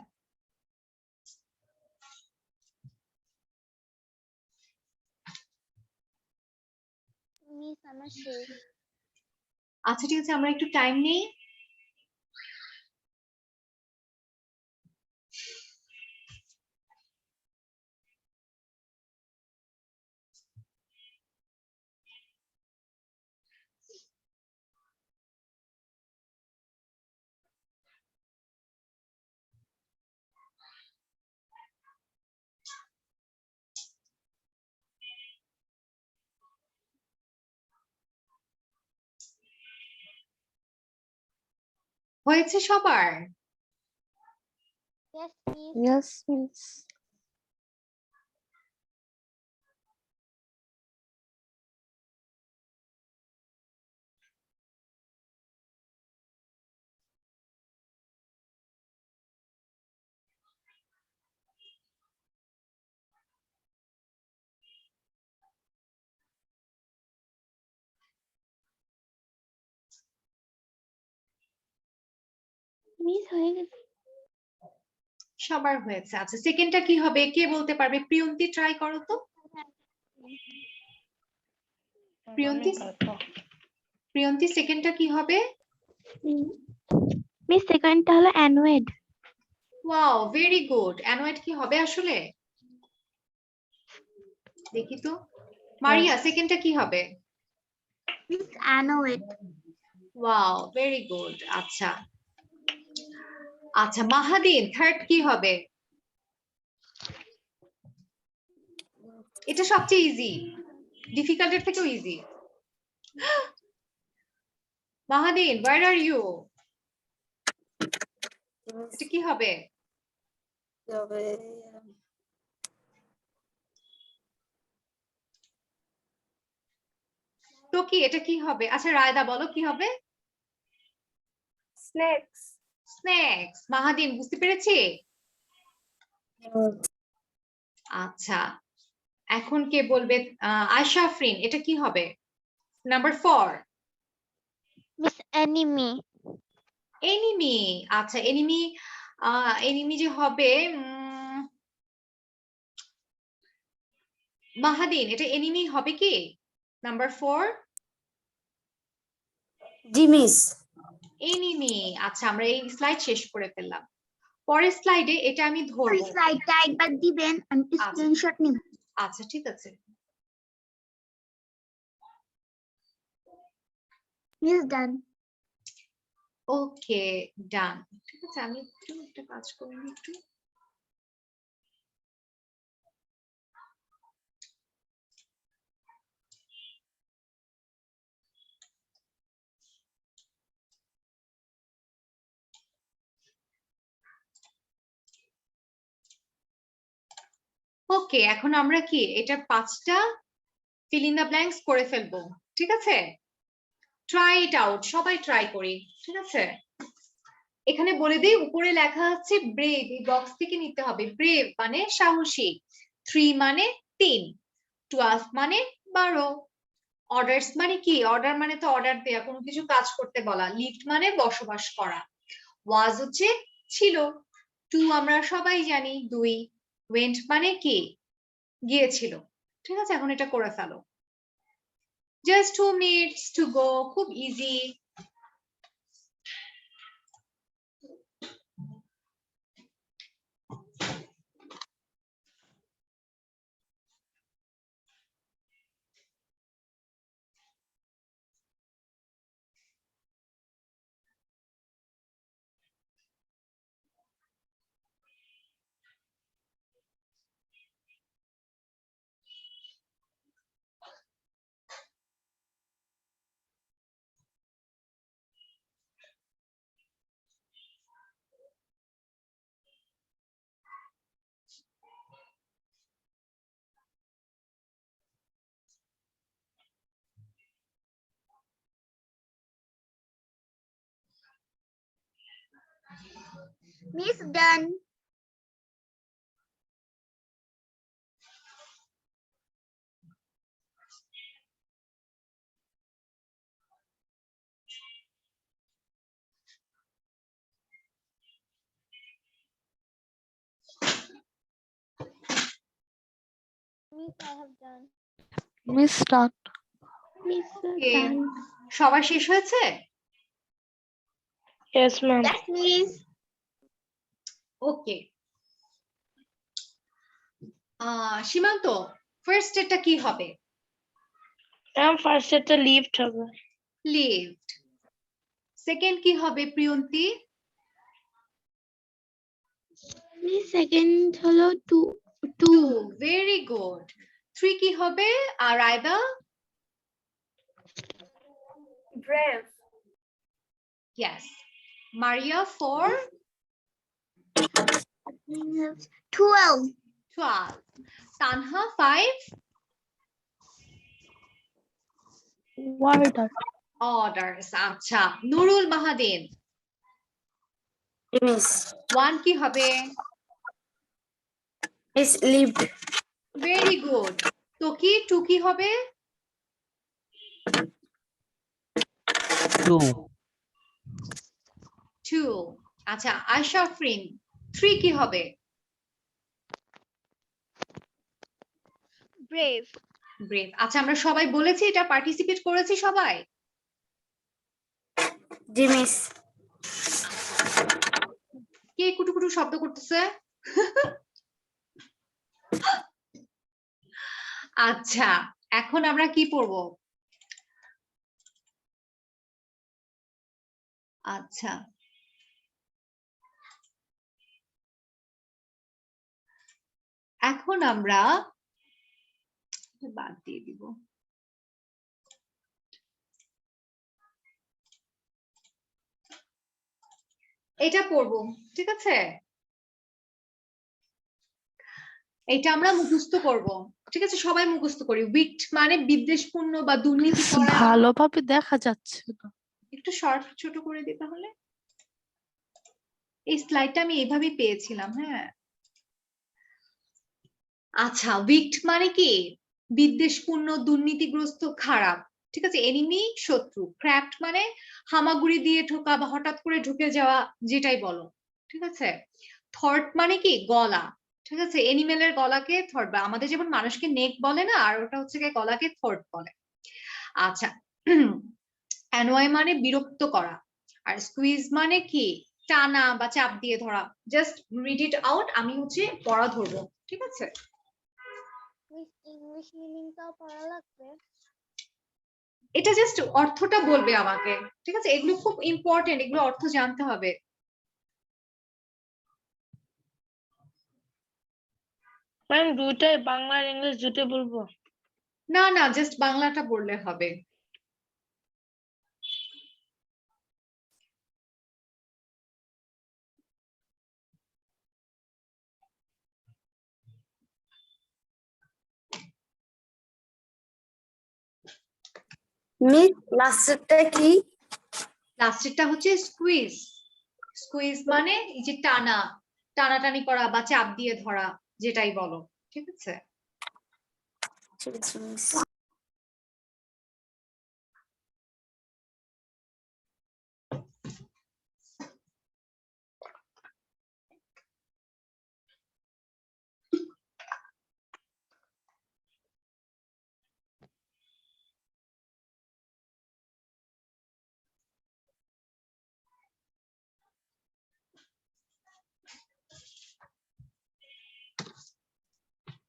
মিস আমার শেষ। আচ্ছা ঠিক আছে, আমরা একটু টাইম নেই। হয়েছে সবার? Yes, miss. Yes, miss. Miss হয়ে গেছে। সবার হয়েছে। আচ্ছা সেকেন্ডটা কি হবে কে বলতে পারবে? প্রিয়ন্তি ট্রাই করো তো। প্রিয়ন্তি, প্রিয়ন্তি সেকেন্ডটা কি হবে? মিস সেকেন্ডটা হলো annoyed. Wow, very good. Annoyed কি হবে আসলে? দেখি তো। মারিয়া সেকেন্ডটা কি হবে? Miss annoyed. Wow, very good. আচ্ছা আচ্ছা মাহাদিন থার্ড কি হবে? এটা সবচেয়ে ইজি, ডিফিকাল্টের থেকেও ইজি। মাহাদিন, where are you? এটা কি হবে? তো কি এটা কি হবে? আচ্ছা রায়দা বলো কি হবে? স্ন্যাক্স। স্ন্যাক্স। মাহাদিন বুঝতে পেরেছি? আচ্ছা এখন কে বলবে? আয়শা আফরিন এটা কি হবে? Number 4 Miss enemy. এনিমি। আচ্ছা এনিমি, এনিমি যে হবে মাহাদিন এটা এনিমি হবে কি? নাম্বার 4 জি মিস। এনিমি। আচ্ছা আমরা এই স্লাইড শেষ করে ফেললাম, পরের স্লাইডে এটা আমি ধরবো। স্লাইডটা একবার দিবেন, আমি স্ক্রিনশট নিব। আচ্ছা ঠিক আছে। মিস ডান। ওকে ডান। ঠিক আছে আমি একটু একটা কাজ করি একটু। ওকে এখন আমরা কি এটা 5টা ফিল ইন দ্য ব্ল্যাঙ্কস করে ফেলবো, ঠিক আছে? ট্রাই ইট আউট, সবাই ট্রাই করি, ঠিক আছে? এখানে বলে দিই উপরে লেখা আছে ব্রেভ, এই বক্স থেকে নিতে হবে। ব্রেভ মানে সাহসী, 3 মানে 3, 12 মানে 12, অর্ডারস মানে কি? অর্ডার মানে তো অর্ডার দেয়া, কোনো কিছু কাজ করতে বলা। লিভড মানে বসবাস করা। ওয়াজ হচ্ছে ছিল। 2 আমরা সবাই জানি 2। ওয়েন্ট মানে কি? গিয়েছিল। ঠিক আছে এখন এটা করে ফেলো। জাস্ট 2 minutes to go, খুব easy. Miss done. I have done. Miss start. Miss Okay. done. সবার শেষ হয়েছে? Yes, ma'am. Yes, miss. ওকে। সীমান্ত, ফার্স্ট এটা কি হবে? Ma'am, first এটা লিফট হবে। লিভড। সেকেন্ড কি হবে প্রিয়ন্তী? Miss second হলো টু। টু। Very good. 3 কি হবে? আর রায়দা? Brave. Yes. Maria 4? 12. 12. Tanha 5? Order. Orders. আচ্ছা। নুরুল মাহাদিন Miss. 1 কি হবে? Miss lived. Very good. Toki 2 কি হবে? 2. 2। আচ্ছা, আয়শা আফরিন 3 কি হবে? Brave. ব্রেভ। আচ্ছা, আমরা সবাই বলেছি, এটা পার্টিসিপেট করেছি সবাই? জি মিস। কে কুটুকুটু শব্দ করতেছে? আচ্ছা, এখন আমরা কি পড়ব? আচ্ছা, এখন আমরা বাদ দিয়ে দিব। এটা পড়ব, ঠিক আছে? এটা আমরা মুখস্থ করব, ঠিক আছে? সবাই মুখস্থ করি। উইকড মানে বিদ্বেষপূর্ণ বা দুর্নীতিপরায়ণ। ভালোভাবে দেখা যাচ্ছে না। একটু শর্ট ছোট করে দিই তাহলে। এই স্লাইডটা আমি এইভাবেই পেয়েছিলাম। হ্যাঁ, আচ্ছা, উইকড মানে কি? বিদ্বেষপূর্ণ, দুর্নীতিগ্রস্ত, খারাপ, ঠিক আছে? এনিমি শত্রু। ক্র্যাফট মানে হামাগুড়ি দিয়ে ঢোকা বা হঠাৎ করে ঢুকে যাওয়া, যেটাই বলো, ঠিক আছে? থর্ট মানে কি? গলা, ঠিক আছে? এনিমেলের গলাকে থর্ট, বা আমাদের যেমন মানুষকে নেক বলে না, আর ওটা হচ্ছে গিয়ে গলাকে থর্ট বলে। আচ্ছা, অ্যানয় মানে বিরক্ত করা, আর স্কুইজ মানে কি? টানা বা চাপ দিয়ে ধরা। জাস্ট রিড ইট আউট, আমি হচ্ছে পড়া ধরবো, ঠিক আছে? Miss English meaning টাও পড়া লাগবে। এটা জাস্ট অর্থটা বলবে আমাকে, ঠিক আছে? এগুলো খুব ইম্পর্টেন্ট, এগুলো অর্থ জানতে হবে। ম্যাম দুটাই, বাংলা আর ইংলিশ দুটো বলবো? না না, জাস্ট বাংলাটা বললে হবে। মিস লাস্টেরটা কি? লাস্টেরটা হচ্ছে স্কুইজ। স্কুইজ মানে এই যে টানা, টানাটানি করা বা চাপ দিয়ে ধরা, যেটাই বলো, ঠিক আছে? ঠিক আছে মিস।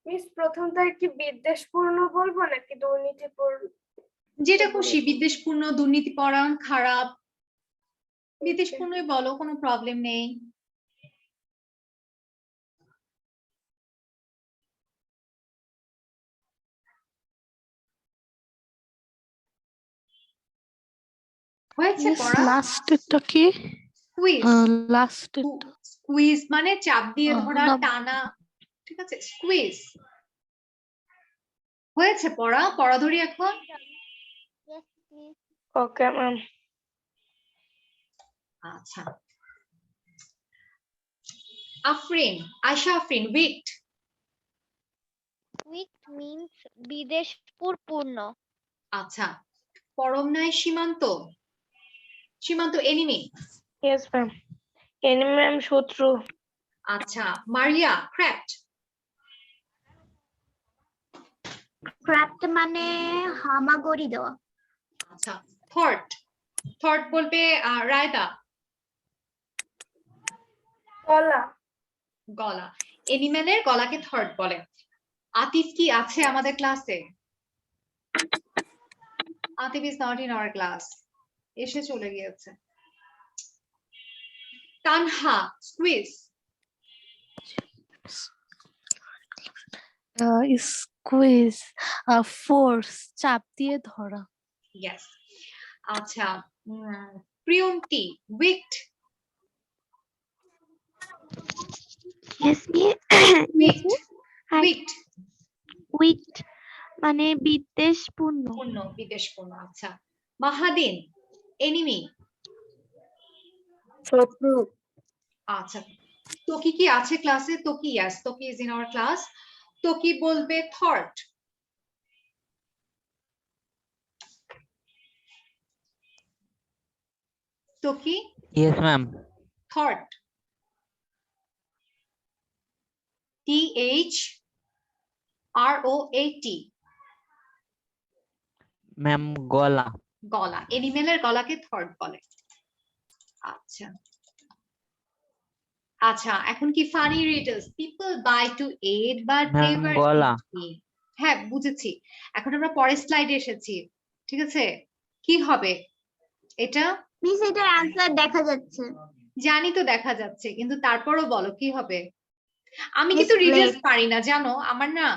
মিস প্রথমটা কি বিদ্বেষপূর্ণ বলবো নাকি দুর্নীতিপূর্ণ? যেটা খুশি, বিদ্বেষপূর্ণ, দুর্নীতিপরায়ণ, খারাপ। বিদ্বেষপূর্ণই বলো, কোনো প্রবলেম নেই। হয়েছে মিস পড়া? লাস্টেরটা কি? স্কুইজ। লাস্টেরটা স্কুইজ মানে চাপ দিয়ে ধরা, না। টানা, ঠিক আছে? স্কুইজ। হয়েছে পড়া? পড়া ধরি এখন? Yes, please. Okay ma'am. আচ্ছা, Afrin, Ayesha Afrin, wicked. Weak means বিদেশপূর্ণ। আচ্ছা, পরম নাই Simanta. Simanta enemy. Yes ma'am. Enemy ma'am শত্রু। আচ্ছা, মারিয়া ক্র্যাফট। ক্রাফট মানে হামাগুড়ি দেওয়া। আচ্ছা, থট থট বলবে রায়দা। গলা, গলা, এনিম্যালের গলাকে থট বলে। আতিফ কি আছে আমাদের ক্লাসে? Atif is not in our class, এসে চলে গিয়েছে। তানহা, স্কুইজ। Squeeze, force, চাপ দিয়ে ধরা। ইয়েস। আচ্ছা, Priyanti, wicked. Yes, wicked, Hi. Wicked wicked মানে বিদ্বেষপূর্ণ। পূর্ণ, বিদেশপূর্ণ। আচ্ছা, মাহাদিন, এনিমি। শত্রু, আচ্ছা, তোকি কি আছে ক্লাসে? Toki, yes, Toki is in our class. Toki বলবে thought. Toki, Yes, ma'am. Thought, THROAT। Ma'am, গলা। গলা, এনিমেলের গলাকে থট বলে। আচ্ছা আচ্ছা, এখন কি funny riddles. People buy to eat but Ma'am, never গলা। Eat me. হ্যাঁ, বুঝেছি। এখন আমরা পরের স্লাইডে এসেছি, ঠিক আছে? কি হবে এটা? মিস এটার অ্যান্সার দেখা যাচ্ছে। জানি তো দেখা যাচ্ছে, কিন্তু তারপরও বলো কি হবে। আমি Miss কিন্তু রিডলস Blake। পারি না, জানো, আমার না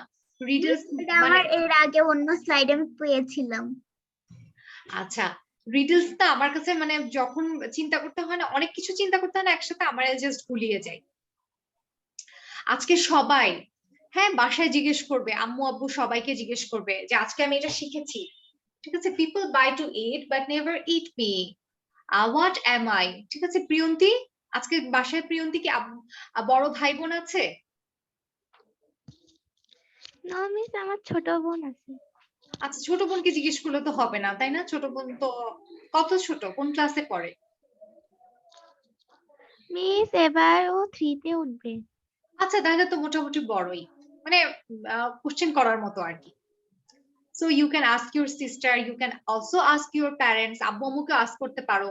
রিডলস এটা আমার এর আগে অন্য স্লাইডে আমি পেয়েছিলাম। আচ্ছা, রিডলস টা আমার কাছে মানে যখন চিন্তা করতে হয় না, অনেক কিছু চিন্তা করতে হয় না একসাথে, আমার জাস্ট গুলিয়ে যায়। আজকে সবাই, হ্যাঁ, বাসায় জিজ্ঞেস করবে, আম্মু আব্বু সবাইকে জিজ্ঞেস করবে যে আজকে আমি এটা শিখেছি, ঠিক আছে? People buy to eat but never eat me, what am I? ঠিক আছে প্রিয়ন্তি, আজকে বাসায় প্রিয়ন্তি কি বড় ভাই বোন আছে? না মিস, আমার ছোট বোন আছে। আচ্ছা, ছোট বোনকে জিজ্ঞেস করলে তো হবে না, তাই না? ছোট বোন তো কত ছোট, কোন ক্লাসে পড়ে? মিস এবার ও 3 তে উঠবে। আচ্ছা, তাহলে তো মোটামুটি বড়ই, মানে কোশ্চেন করার মতো আর কি। So you can ask your sister, you can also ask your parents, আব্বু আম্মুকে আস্ক করতে পারো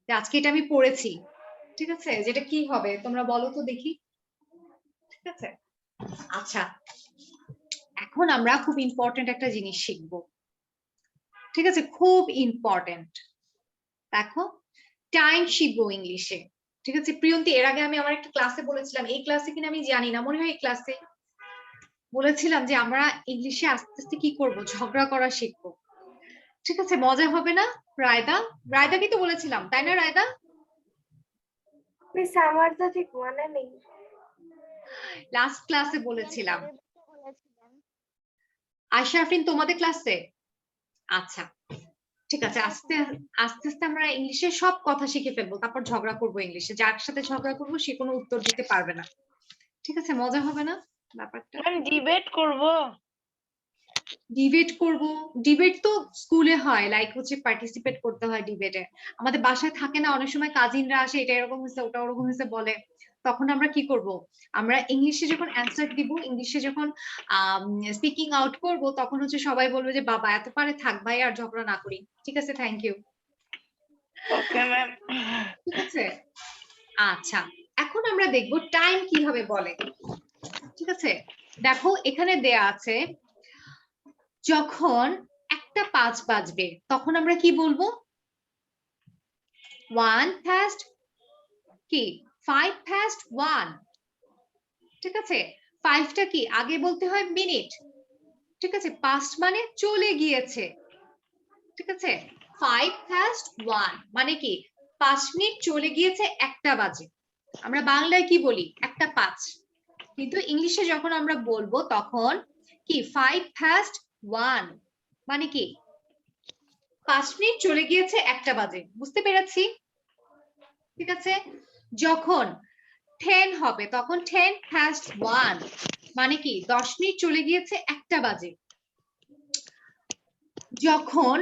যে আজকে এটা আমি পড়েছি, ঠিক আছে? যেটা কি হবে তোমরা বলো তো দেখি, ঠিক আছে? আচ্ছা, এখন আমরা খুব ইম্পর্টেন্ট একটা জিনিস শিখবো, ঠিক আছে? খুব ইম্পর্টেন্ট। দেখো, টাইম শিখবো ইংলিশে, ঠিক আছে? প্রিয়ন্তি, এর আগে আমি আমার একটা ক্লাসে বলেছিলাম, এই ক্লাসে কিনা আমি জানি না, মনে হয় এই ক্লাসে বলেছিলাম যে আমরা ইংলিশে আস্তে আস্তে কি করব, ঝগড়া করা শিখবো, ঠিক আছে? মজা হবে না? রায়দা, রায়দাকে তো বলেছিলাম, তাই না রায়দা? মিস আমার তো ঠিক মনে নেই। লাস্ট ক্লাসে বলেছিলাম। আয়শা আফরিন তোমাদের ক্লাসে? আচ্ছা, ঠিক আছে, আস্তে আস্তে আস্তে আমরা ইংলিশে সব কথা শিখে ফেলবো, তারপর ঝগড়া করবো ইংলিশে। যার সাথে ঝগড়া করবো সে কোনো উত্তর দিতে পারবে না, ঠিক আছে? মজা হবে না ব্যাপারটা? আমি ডিবেট করব। ডিবেট করব? ডিবেট তো স্কুলে হয়, লাইক হচ্ছে পার্টিসিপেট করতে হয় ডিবেটে। আমাদের বাসায় থাকে না অনেক সময়, কাজিনরা আসে, এটা এরকম হয়েছে ওটা ওরকম হয়েছে বলে, তখন আমরা কি করব? আমরা ইংলিশে যখন অ্যান্সার দিব, ইংলিশে যখন স্পিকিং আউট করব, তখন হচ্ছে সবাই বলবে যে বাবা এত পারে, থাক ভাই আর ঝগড়া না করি, ঠিক আছে? Thank you. Okay ma'am. ঠিক আছে, আচ্ছা, এখন আমরা দেখব টাইম কিভাবে বলে, ঠিক আছে? দেখো এখানে দেয়া আছে, যখন 1:05 বাজবে তখন আমরা কি বলবো? 1 past কি 5 past 1, ঠিক আছে? 5টা কি আগে বলতে হয় মিনিট, ঠিক আছে? পাস্ট মানে চলে গিয়েছে, ঠিক আছে? 5 past 1 মানে কি 5 মিনিট চলে গিয়েছে 1টা বাজে। আমরা বাংলায় কি বলি? 1:05, কিন্তু ইংলিশে যখন আমরা বলবো তখন কি 5 past 1 মানে কি 5 মিনিট চলে গিয়েছে 1টা বাজে। বুঝতে পেরেছি? ঠিক আছে? যখন 10 হবে তখন 10 past 1 মানে কি 10 মিনিট চলে গিয়েছে 1টা বাজে। যখন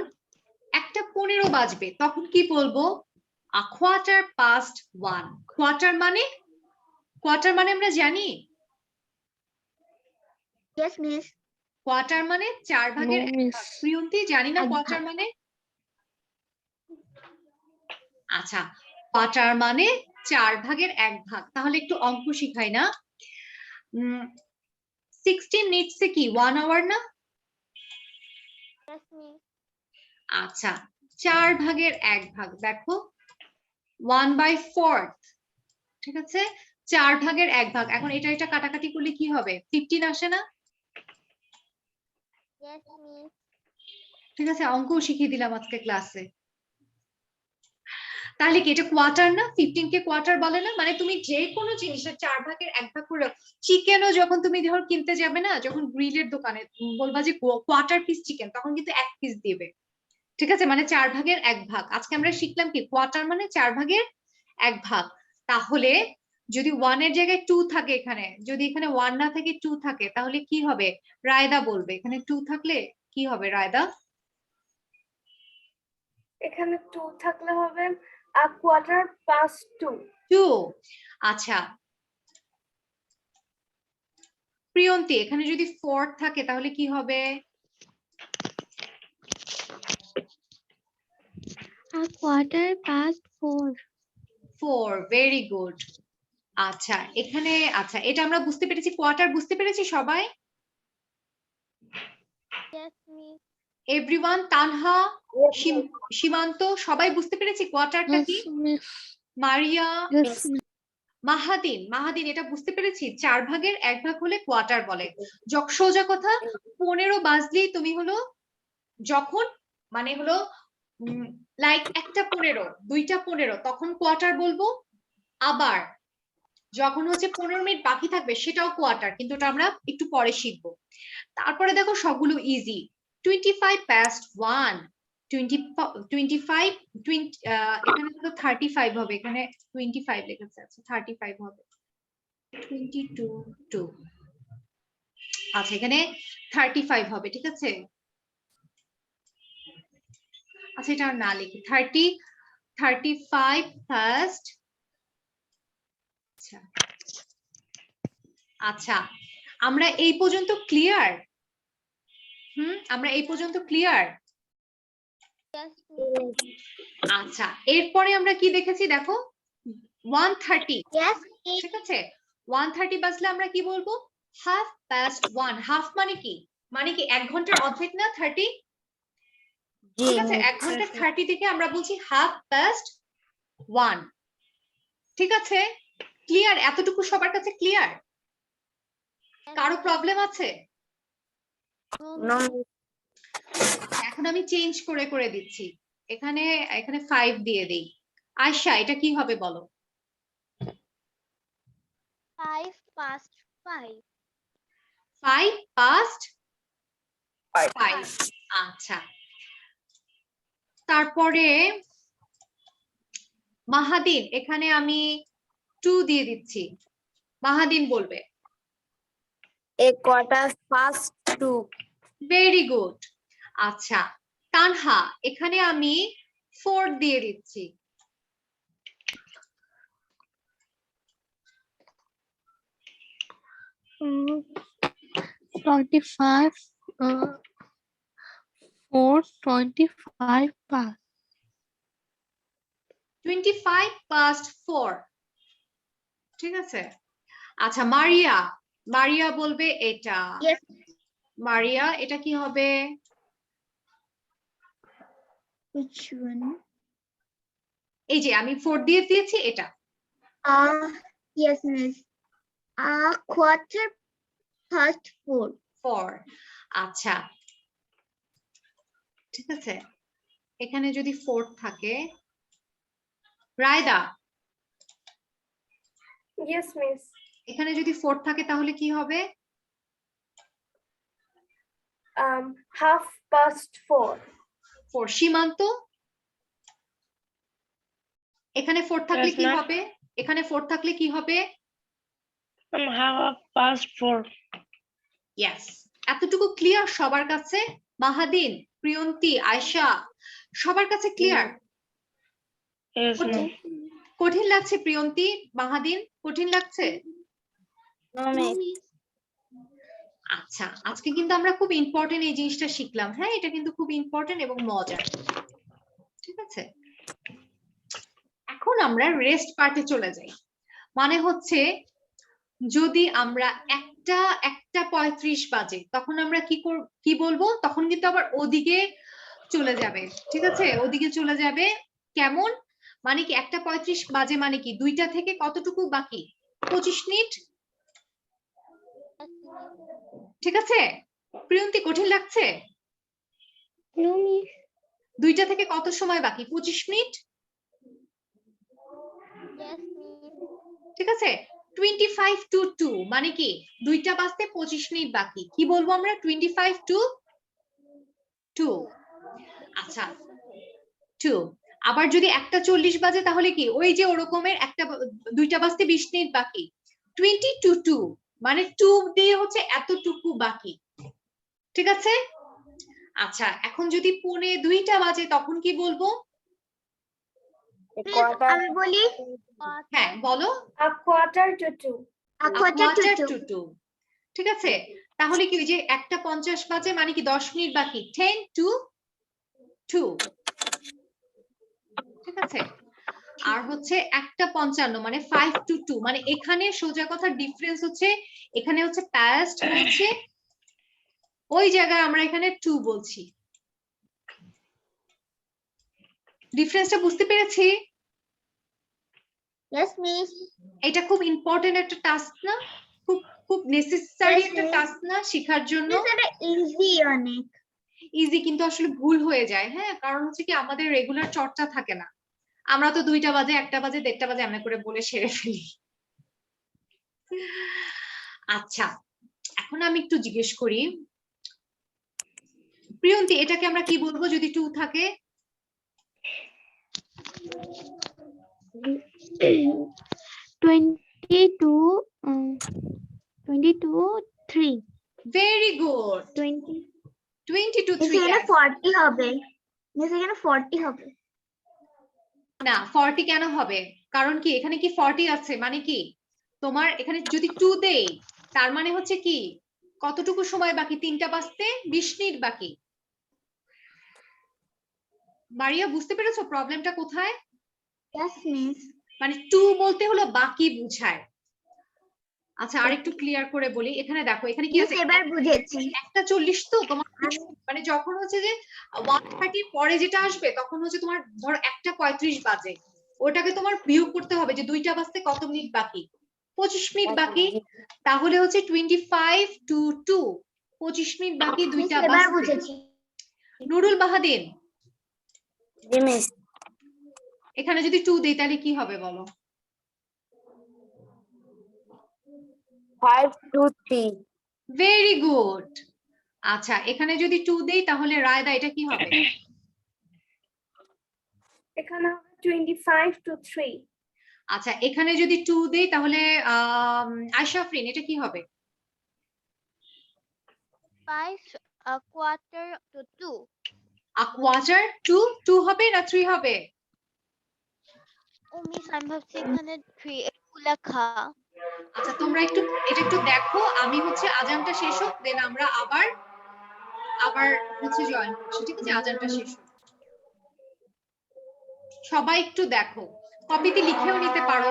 1:15 বাজবে তখন কি বলবো? a quarter past 1। কোয়ার্টার মানে আমরা জানি? Yes, miss. কোয়ার্টার মানে 4 ভাগের No, 1 miss. ভাগ। প্রিয়ন্তি জানি না এক কোয়ার্টার ভাগ। মানে? আচ্ছা, কোয়ার্টার মানে 4 ভাগের 1 ভাগ। তাহলে একটু অঙ্ক শিখাই না? 16 মিনিটস কি 1 আওয়ার না? Yes, miss. আচ্ছা, 4 ভাগের 1 ভাগ দেখো 1/4, ঠিক আছে? 4 ভাগের 1 ভাগ। এখন এটা কাটাকাটি করলে কি হবে? 15 আসে না? Yes, miss. ঠিক আছে, অঙ্কও শিখিয়ে দিলাম আজকে ক্লাসে। তাহলে কি এটা কোয়ার্টার না? 15 কে কোয়ার্টার বলে না? মানে তুমি যে কোনো জিনিসের 4 ভাগের 1 ভাগ করে, চিকেনও যখন তুমি ধর কিনতে যাবে না, যখন গ্রিলের দোকানে বলবা যে কোয়ার্টার পিস চিকেন, তখন কিন্তু 1 পিস দিবে। ঠিক আছে, মানে 4 ভাগের 1 ভাগ। আজকে আমরা শিখলাম কি কোয়ার্টার মানে 4 ভাগের 1 ভাগ। তাহলে যদি 1 এর জায়গায় 2 থাকে, এখানে যদি এখানে 1 না থাকে 2 থাকে, তাহলে কি হবে? রায়দা বলবে এখানে 2 থাকলে কি হবে রায়দা? এখানে 2 থাকলে হবে a quarter past 2. 2। আচ্ছা প্রিয়ন্তি, এখানে যদি 4 থাকে তাহলে কি হবে? A quarter past 4. 4, very good. আচ্ছা এখানে, আচ্ছা এটা আমরা বুঝতে পেরেছি, কোয়ার্টার বুঝতে পেরেছি সবাই? Yes, miss. এভরিওয়ান, তানহা, সীমান্ত সবাই বুঝতে পেরেছি কোয়ার্টারটা কি? Yes, miss. মারিয়া, Yes, miss. মাহাদিন এটা বুঝতে পেরেছি, 4 ভাগের 1 ভাগ হলে কোয়ার্টার বলে। সোজা কথা, 15 বাজলেই তুমি হলো যখন মানে হলো লাইক 1টা 15, 2টা 15, তখন কোয়ার্টার বলবো। আবার যখন হচ্ছে 15 মিনিট বাকি থাকবে সেটাও কোয়ার্টার, কিন্তু ওটা আমরা একটু পরে শিখবো। তারপরে দেখো সবগুলো ইজি। 25 past 1, 25 এখানে তো 35 হবে, এখানে 25 লেখা আছে, 35 হবে 22 2। আচ্ছা এখানে 35 হবে, ঠিক আছে। আচ্ছা এটা আর না লিখি, 35 past। আচ্ছা আচ্ছা আমরা এই পর্যন্ত ক্লিয়ার? আমরা এই পর্যন্ত ক্লিয়ার? Yes, miss. আচ্ছা এরপরে আমরা কি দেখেছি দেখো, 1:30। Yes, ঠিক আছে, 1:30 বাজলে আমরা কি বলবো? Half past 1। হাফ মানে কি? মানে কি 1 ঘন্টার অর্ধেক না 30? ঠিক আছে, 1 ঘন্টা 30 থেকে আমরা বলছি হাফ পাস্ট 1। ঠিক আছে, ক্লিয়ার? এতটুকু সবার কাছে ক্লিয়ার? কারো প্রবলেম আছে? No, এখন আমি চেঞ্জ করে দিচ্ছি, এখানে 5 দিয়ে দেই। আয়শা এটা কি হবে বলো? 5 past 5. 5 past 5। আচ্ছা তারপরে মাহাদিন, এখানে আমি 2 দিয়ে দিচ্ছি, মাহাদিন বলবে। a quarter past 2. Very good. আচ্ছা তানহা, এখানে আমি 4 দিয়ে দিচ্ছি। Mm, 25, 4, 25 past. 25 past 4, ঠিক আছে। আচ্ছা মারিয়া বলবে এটা। Yes. মারিয়া এটা কি হবে? Which one? এই যে আমি 4 দিয়ে দিয়েছি এটা। Yes, miss. A quarter past 4. 4। আচ্ছা ঠিক আছে, এখানে যদি 4 থাকে, রায়দা Yes, miss. এখানে যদি 4 থাকে তাহলে কি হবে? Half past 4. 4। সীমান্ত এখানে 4 থাকলে Yes, কি ma'am. হবে? এখানে 4 থাকলে কি হবে? Half past 4. ইয়েস। এতটুকু ক্লিয়ার সবার কাছে? মাহাদিন, প্রিয়ন্তি, আয়শা সবার কাছে ক্লিয়ার? Yes, ma'am. কঠিন লাগছে প্রিয়ন্তি, মাহাদিন কঠিন লাগছে? No, miss. আচ্ছা, আজকে কিন্তু আমরা খুব ইম্পর্টেন্ট এই জিনিসটা শিখলাম। হ্যাঁ, এটা কিন্তু খুব ইম্পর্টেন্ট এবং মজার। ঠিক আছে, এখন আমরা রেস্ট পার্টে চলে যাই। মানে হচ্ছে যদি আমরা একটা 1:35 বাজে, তখন আমরা কি বলবো? তখন কিন্তু আবার ওদিকে চলে যাবে। ঠিক আছে, ওদিকে চলে যাবে কেমন? মানে কি 1:35 বাজে মানে কি 2টা থেকে কতটুকু বাকি? 25 মিনিট। ঠিক আছে, প্রিয়ন্তি কঠিন লাগছে? 2টা থেকে কত সময় বাকি? 25 মিনিট। ঠিক আছে, 25 to 2 মানে কি 2টা বাজতে 25 মিনিট বাকি। কি বলবো আমরা? 25 to 2। আচ্ছা, 2। আবার যদি 1:40 বাজে তাহলে কি ওই যে ওরকমের 2টা বাজতে 20 মিনিট বাকি। 20 to 2 মানে 2 দিয়ে হচ্ছে এতটুকু বাকি। ঠিক আছে, আচ্ছা এখন যদি 1:45 বাজে তখন কি বলবো? আমি বলি হ্যাঁ বলো। A quarter to 2. a quarter to quarter 2. to 2। ঠিক আছে, তাহলে কি ওই যে 1:50 বাজে মানে কি 10 মিনিট বাকি। 10 to 2। ঠিক আছে, আর হচ্ছে 1:55 মানে 5 to 2 মানে এখানে সোজা কথা ডিফারেন্স হচ্ছে, এখানে হচ্ছে past বলছে, ওই জায়গায় আমরা এখানে 2 বলছি। ডিফারেন্সটা বুঝতে পেরেছি? Yes, miss. এটা খুব ইম্পর্টেন্ট একটা টাস্ক না? খুব খুব নেসেসারি Yes, একটা miss. টাস্ক না শেখার জন্য? Miss, এটা ইজি অনেক। ইজি কিন্তু আসলে ভুল হয়ে যায়। হ্যাঁ, কারণ হচ্ছে কি আমাদের রেগুলার চর্চা থাকে না। আমরা তো 2টা বাজে 1টা বাজে 1:30 বাজে এমন করে বলে সেরে ফেলি। আচ্ছা, এখন আমি একটু জিজ্ঞেস করি প্রিয়ন্তি, এটাকে আমরা কি বলবো যদি 2 থাকে? 22 3 ভেরি গুড। 20 20 to miss 3। এখানে 40 হবে। মিস এখানে 40 হবে। না 40 কেন হবে? কারণ কি এখানে কি 40 আছে মানে কি তোমার এখানে যদি 2 দেই তার মানে হচ্ছে কি কতটুকু সময় বাকি? 3টা বাজতে 20 মিনিট বাকি। মারিয়া বুঝতে পেরেছো প্রবলেমটা কোথায়? Yes, miss. মানে 2 বলতে হলো বাকি বুঝায়। আচ্ছা আরেকটু ক্লিয়ার করে বলি, এখানে দেখো এখানে কি মিস আছে? এবার বুঝেছি। 1:40 তো তোমার মানে যখন হচ্ছে যে 1:30 পরে যেটা আসবে তখন হচ্ছে তোমার ধরো 1:35 বাজে, ওটাকে তোমার বিয়োগ করতে হবে যে 2টা বাজতে কত মিনিট বাকি? 25 মিনিট বাকি। তাহলে হচ্ছে 25 to 2 25 মিনিট বাকি মিস 2টা এবার বাজতে। বুঝেছি। নুরুল বাহাদিন, জি মিস। এখানে যদি 2 দেই তাহলে কি হবে বলো? 5 to 3. Very good. আচ্ছা এখানে যদি 2 দেই তাহলে রায়দা এটা কি হবে? এখানে হবে 25 to 3. আচ্ছা এখানে যদি 2 দেই তাহলে আশাফরিন এটা কি হবে? 5 a quarter to 2. a quarter to 2 হবে না 3 হবে? ও মিস আমি ভাবছি এখানে 3 একটু লেখা। আচ্ছা তোমরা এটা একটু দেখো, আমি হচ্ছে আজানটা শেষ হোক দেন আমরা আবার হচ্ছে জয়েন করছি। ঠিক আছে, আজানটা শেষ হোক। সবাই একটু দেখো, কপিতে লিখেও নিতে পারো।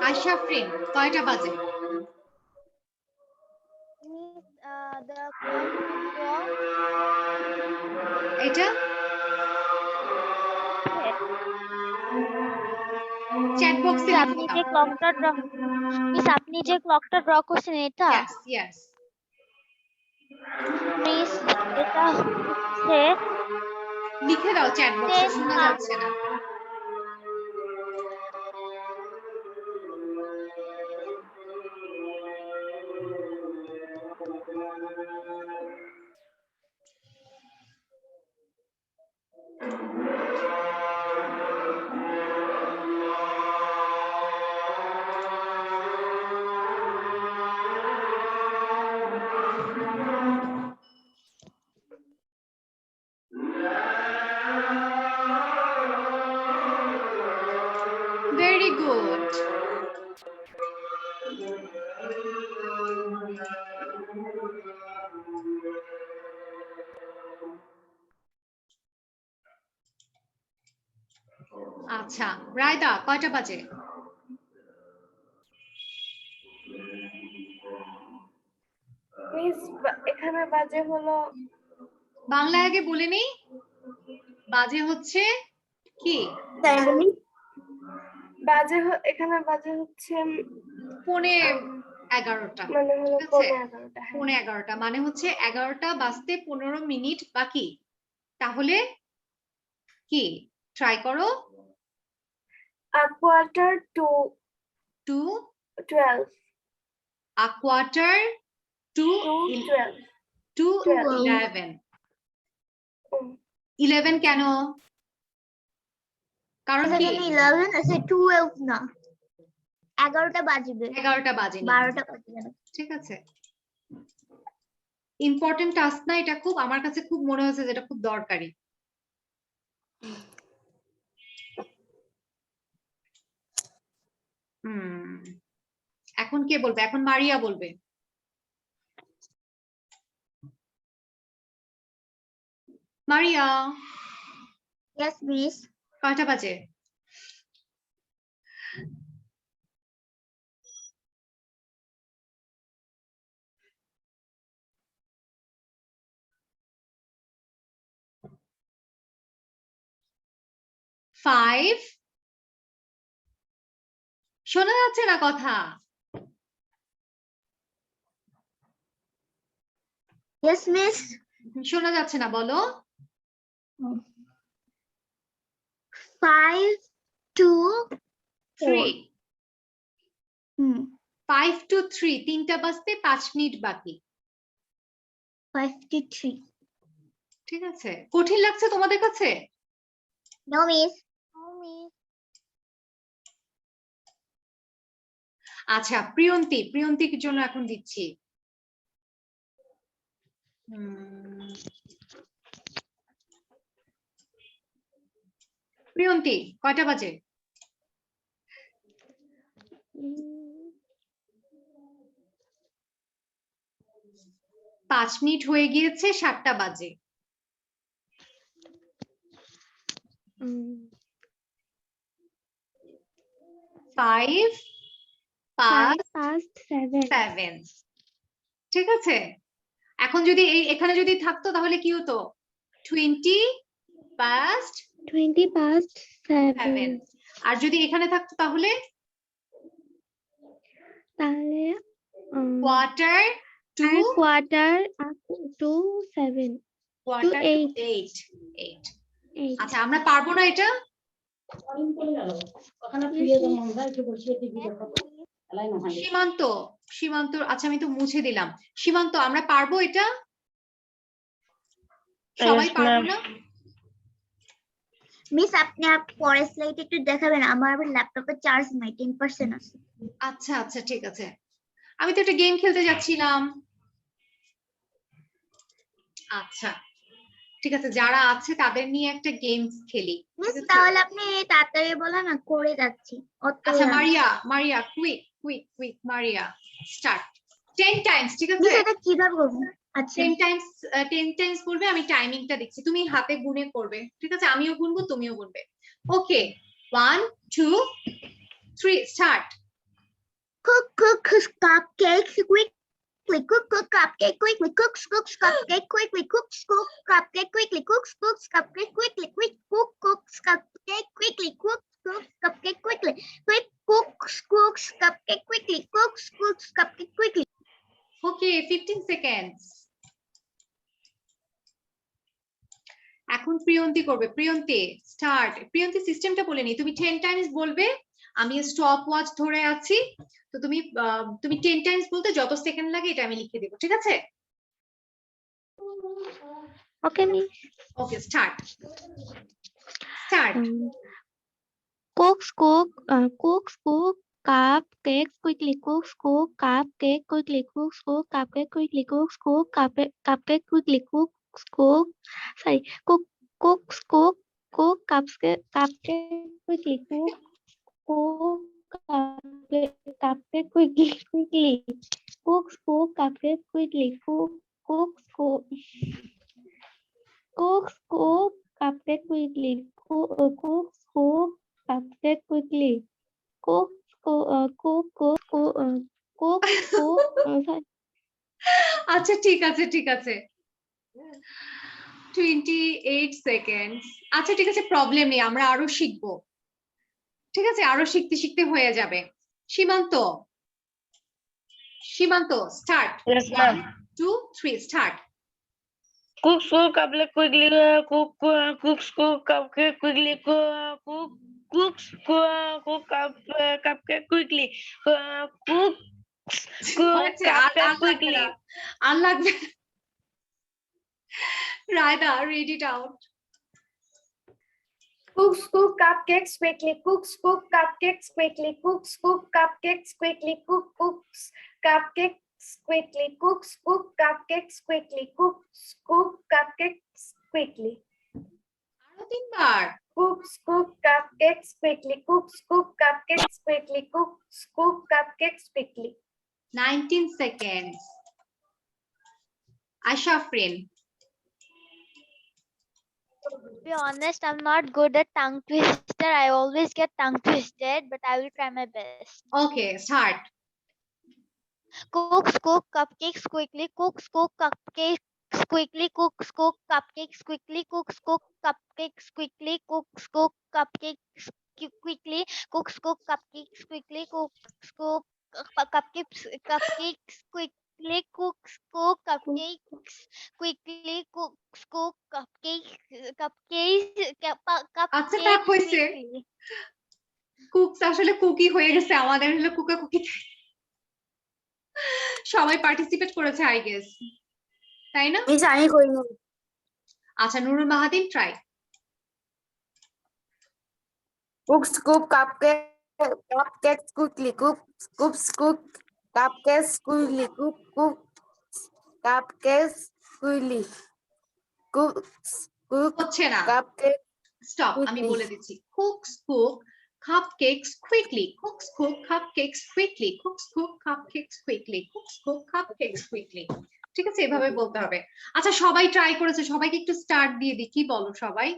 আশাফরিন কয়টা বাজে? Miss, the clock struck এটা চ্যাট বক্সে Miss, লিখে আপনি দাও। যে ক্লকটা ড্র মিস আপনি যে ক্লকটা ড্র করছেন এটা Yes, yes. মিস এটা হচ্ছে লিখে দাও চ্যাট বক্সে, 10 শোনা past যাচ্ছে না। Very good. আচ্ছা রায়দা কয়টা বাজে? মিস এখানে বাজে হলো বাংলা আগে বলে নেই। বাজে হচ্ছে কি? এখানে বাজে হচ্ছে 11:30 মানে হলো ঠিক আছে? 11:30 হ্যাঁ। 11:30 মানে হচ্ছে 11টা বাজতে 15 মিনিট বাকি। তাহলে কি ট্রাই করো? A quarter to to 12 a quarter to to 12 to 12 11 11 কেন? কারণ কি? এখানে 11 আছে 12 না 11টা বাজবে 11টা বাজে 12টা বাজবে না ঠিক আছে। ইম্পর্টেন্ট টাস্ক না এটা, খুব আমার কাছে খুব মনে হচ্ছে যেটা খুব দরকারি। এখন কে বলবে? এখন মারিয়া বলবে। মারিয়া Yes, miss. কয়টা বাজে? ফাইভ। শোনা যাচ্ছে না কথা? Yes, miss. শোনা যাচ্ছে না, বলো। 5 to 3 5 to 3 তিনটা বাজতে 5 মিনিট বাকি। 53. ঠিক আছে, কঠিন লাগছে তোমাদের কাছে? No, miss. আচ্ছা প্রিয়ন্তির জন্য এখন দিচ্ছি। প্রিয়ন্তি কয়টা বাজে? 5 মিনিট হয়ে গিয়েছে, 7টা বাজে। 5 past 7 ঠিক আছে। এখন যদি এখানে যদি থাকতো তাহলে কি হতো? 20 past 7 আর যদি এখানে থাকতো তাহলে quarter to 7 quarter to 8 আচ্ছা আমরা পারবো না এটা? সীমান্ত আচ্ছা আমি তো মুছে দিলাম। সীমান্ত আমরা পারবো এটা? সবাই পারবো না? মিস আপনি পরে স্লাইড একটু দেখাবেন, আমার ল্যাপটপে চার্জ নাই 10% আছে। আচ্ছা আচ্ছা ঠিক আছে, আমি তো একটা গেম খেলতে যাচ্ছিলাম। আচ্ছা ঠিক আছে, যারা আছে তাদের নিয়ে একটা গেম খেলি। মিস তাহলে আপনি তাড়াতাড়ি বলেন না, করে যাচ্ছি। আচ্ছা মারিয়া কুইক মারিয়া স্টার্ট 10 টাইমস ঠিক আছে? মিস এটা কিভাবে করব? আচ্ছা 10 টাইমস বলবে, আমি টাইমিংটা দিচ্ছি, তুমি হাতে গুনে করবে ঠিক আছে? আমিও গুনবো তুমিও গুনবে। ওকে 1 2 3 start. cupcakes quickly. Cook cupcake quickly. Cooks cupcake quickly. Cooks cupcake quickly. Cooks cupcake quickly. Quick cooks cupcake quickly. Cooks cupcake quickly. Quick cooks cupcake quickly. Cooks cupcake quickly. Okay, 15 seconds. এখন প্রিয়ন্তি করবে। প্রিয়ন্তি স্টার্ট। প্রিয়ন্তি সিস্টেমটা বলে নি, তুমি 10 টাইমস বলবে, আমি স্টপ ওয়াচ ধরে আছি, তো তুমি 10 টাইমস বলতে যত সেকেন্ড লাগে এটা আমি লিখে দেব, ঠিক আছে? Okay, miss. ওকে, start. Cooks cupcakes quickly. Cooks cupcake quickly. Cooks cupcake quickly. Cooks cupcake quickly. Cooks cupcake quickly. Cupcake quickly. Cooks cupcake quickly. Cooks cupcake quickly. Cooks cupcake quickly. আচ্ছা ঠিক আছে, ঠিক আছে, 28 সেকেন্ড। আচ্ছা ঠিক আছে, প্রবলেম নেই, আমরা আরো শিখবো, ঠিক আছে? আরো শিখতে শিখতে হয়ে যাবে। সীমান্ত start. Yes, ma'am. 2 3 start. Cooks cupcake quickly. Cooks cupcake quickly. Cooks cupcake quickly. Cooks cupcake quickly. আর লাগবে। রায়দা, read it out. Cooks cupcakes quickly. Cooks cupcakes quickly. Cooks cupcakes quickly. Cooks cupcakes quickly. Cooks cupcakes quickly. Cooks cupcakes quickly. আরো তিনবার। Cooks cupcakes quickly. Cooks cupcakes quickly. Cooks cupcakes quickly. 19 seconds. Ashafrin. To be honest, I'm not good at tongue twister. I always get tongue twisted, but I will try my best. Okay, start. Cooks cupcakes quickly. Cooks cupcakes quickly. Cooks cupcakes quickly. Cooks cupcakes quickly. Cooks cupcakes quickly. Cooks cupcakes quickly. Cooks cupcakes quickly. Cooks cupcakes quickly. Cooks আচ্ছা থাক, হয়েছে। কুকস আসলে কুকি হয়ে গেছে, আমাদের হলো কুকা কুকি। সবাই পার্টিসিপেট করেছে আই গেস, তাই না? মিস আমি করিনি। আচ্ছা, Nurul মাহাদিন try. Cooks cupcakes quickly. Cooks cupcakes quickly. Cooks cupcakes quickly. Cooks হচ্ছে না, cupcakes স্টপ, আমি quickly. বলে দিচ্ছি। Cooks cupcakes quickly. Cooks cupcakes quickly. Cooks cupcakes quickly. Cooks cupcakes quickly. ঠিক আছে, এভাবে বলতে হবে। আচ্ছা সবাই ট্রাই করেছে, সবাইকে একটু স্টার্ট দিয়ে দিই, কি বলো সবাই?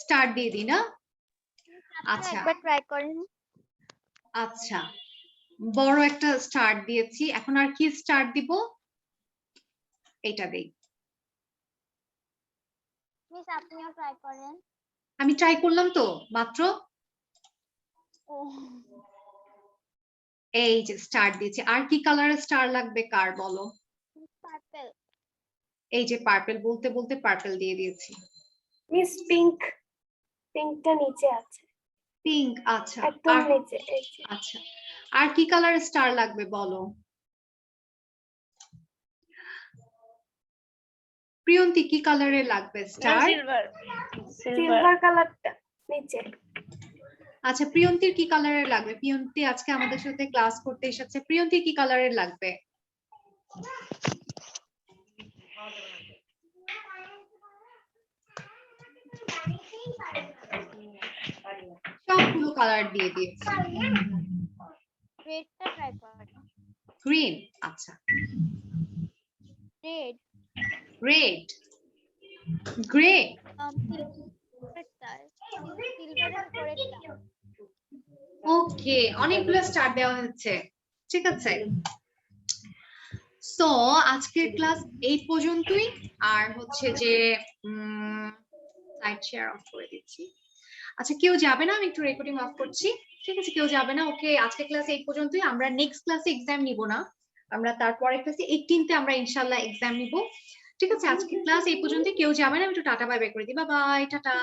স্টার্ট দিয়ে দিই না? আচ্ছা একবার ট্রাই করেন। আচ্ছা, বড় একটা স্টার্ট দিয়েছি, এখন আর কি স্টার্ট দিব? এটা দেই। মিস আপনিও ট্রাই করেন। আমি ট্রাই করলাম তো মাত্র, এই যে স্টার দিয়েছি। আর কি কালারের স্টার লাগবে কার বলো? পার্পল। এই যে পার্পল বলতে বলতে পার্পল দিয়ে দিয়েছি। মিস পিঙ্ক, পিঙ্কটা নিচে আছে। পিঙ্ক, আচ্ছা একদম নিচে। আচ্ছা, আর কি কালারের স্টার লাগবে বলো? প্রিয়ন্তি কি কালারের লাগবে স্টার? সিলভার কালারটা নিচে। আচ্ছা, প্রিয়ন্তির কি কালারের লাগবে? প্রিয়ন্তি আজকে আমাদের সাথে ক্লাস করতে এসেছে, প্রিয়ন্তির কি কালারের লাগবে? সবগুলো কালার দিয়ে দিয়েছি। রেডটা ট্রাই করেন। গ্রিন, আচ্ছা রেড, রেড, গ্রে, সিলভারের পরেরটা। ওকে, অনেকগুলো স্টার দেওয়া হচ্ছে, ঠিক আছে। সো আজকের ক্লাস এই পর্যন্তই। আর হচ্ছে যে সাইড শেয়ার অফ করে দিচ্ছি। আচ্ছা, কেউ যাবে না? আমি একটু রেকর্ডিং অফ করছি, ঠিক আছে? কেউ যাবে না? ওকে, আজকের ক্লাস এই পর্যন্তই। আমরা নেক্সট ক্লাসে এক্সাম নিব না, আমরা তারপরের ক্লাসে 18তে আমরা ইনশাআল্লাহ এক্সাম নিব, ঠিক আছে? আজকের ক্লাস এই পর্যন্তই। কেউ যাবে না? আমি একটু টাটা বাই বাই করে দিই। Bye bye, tata.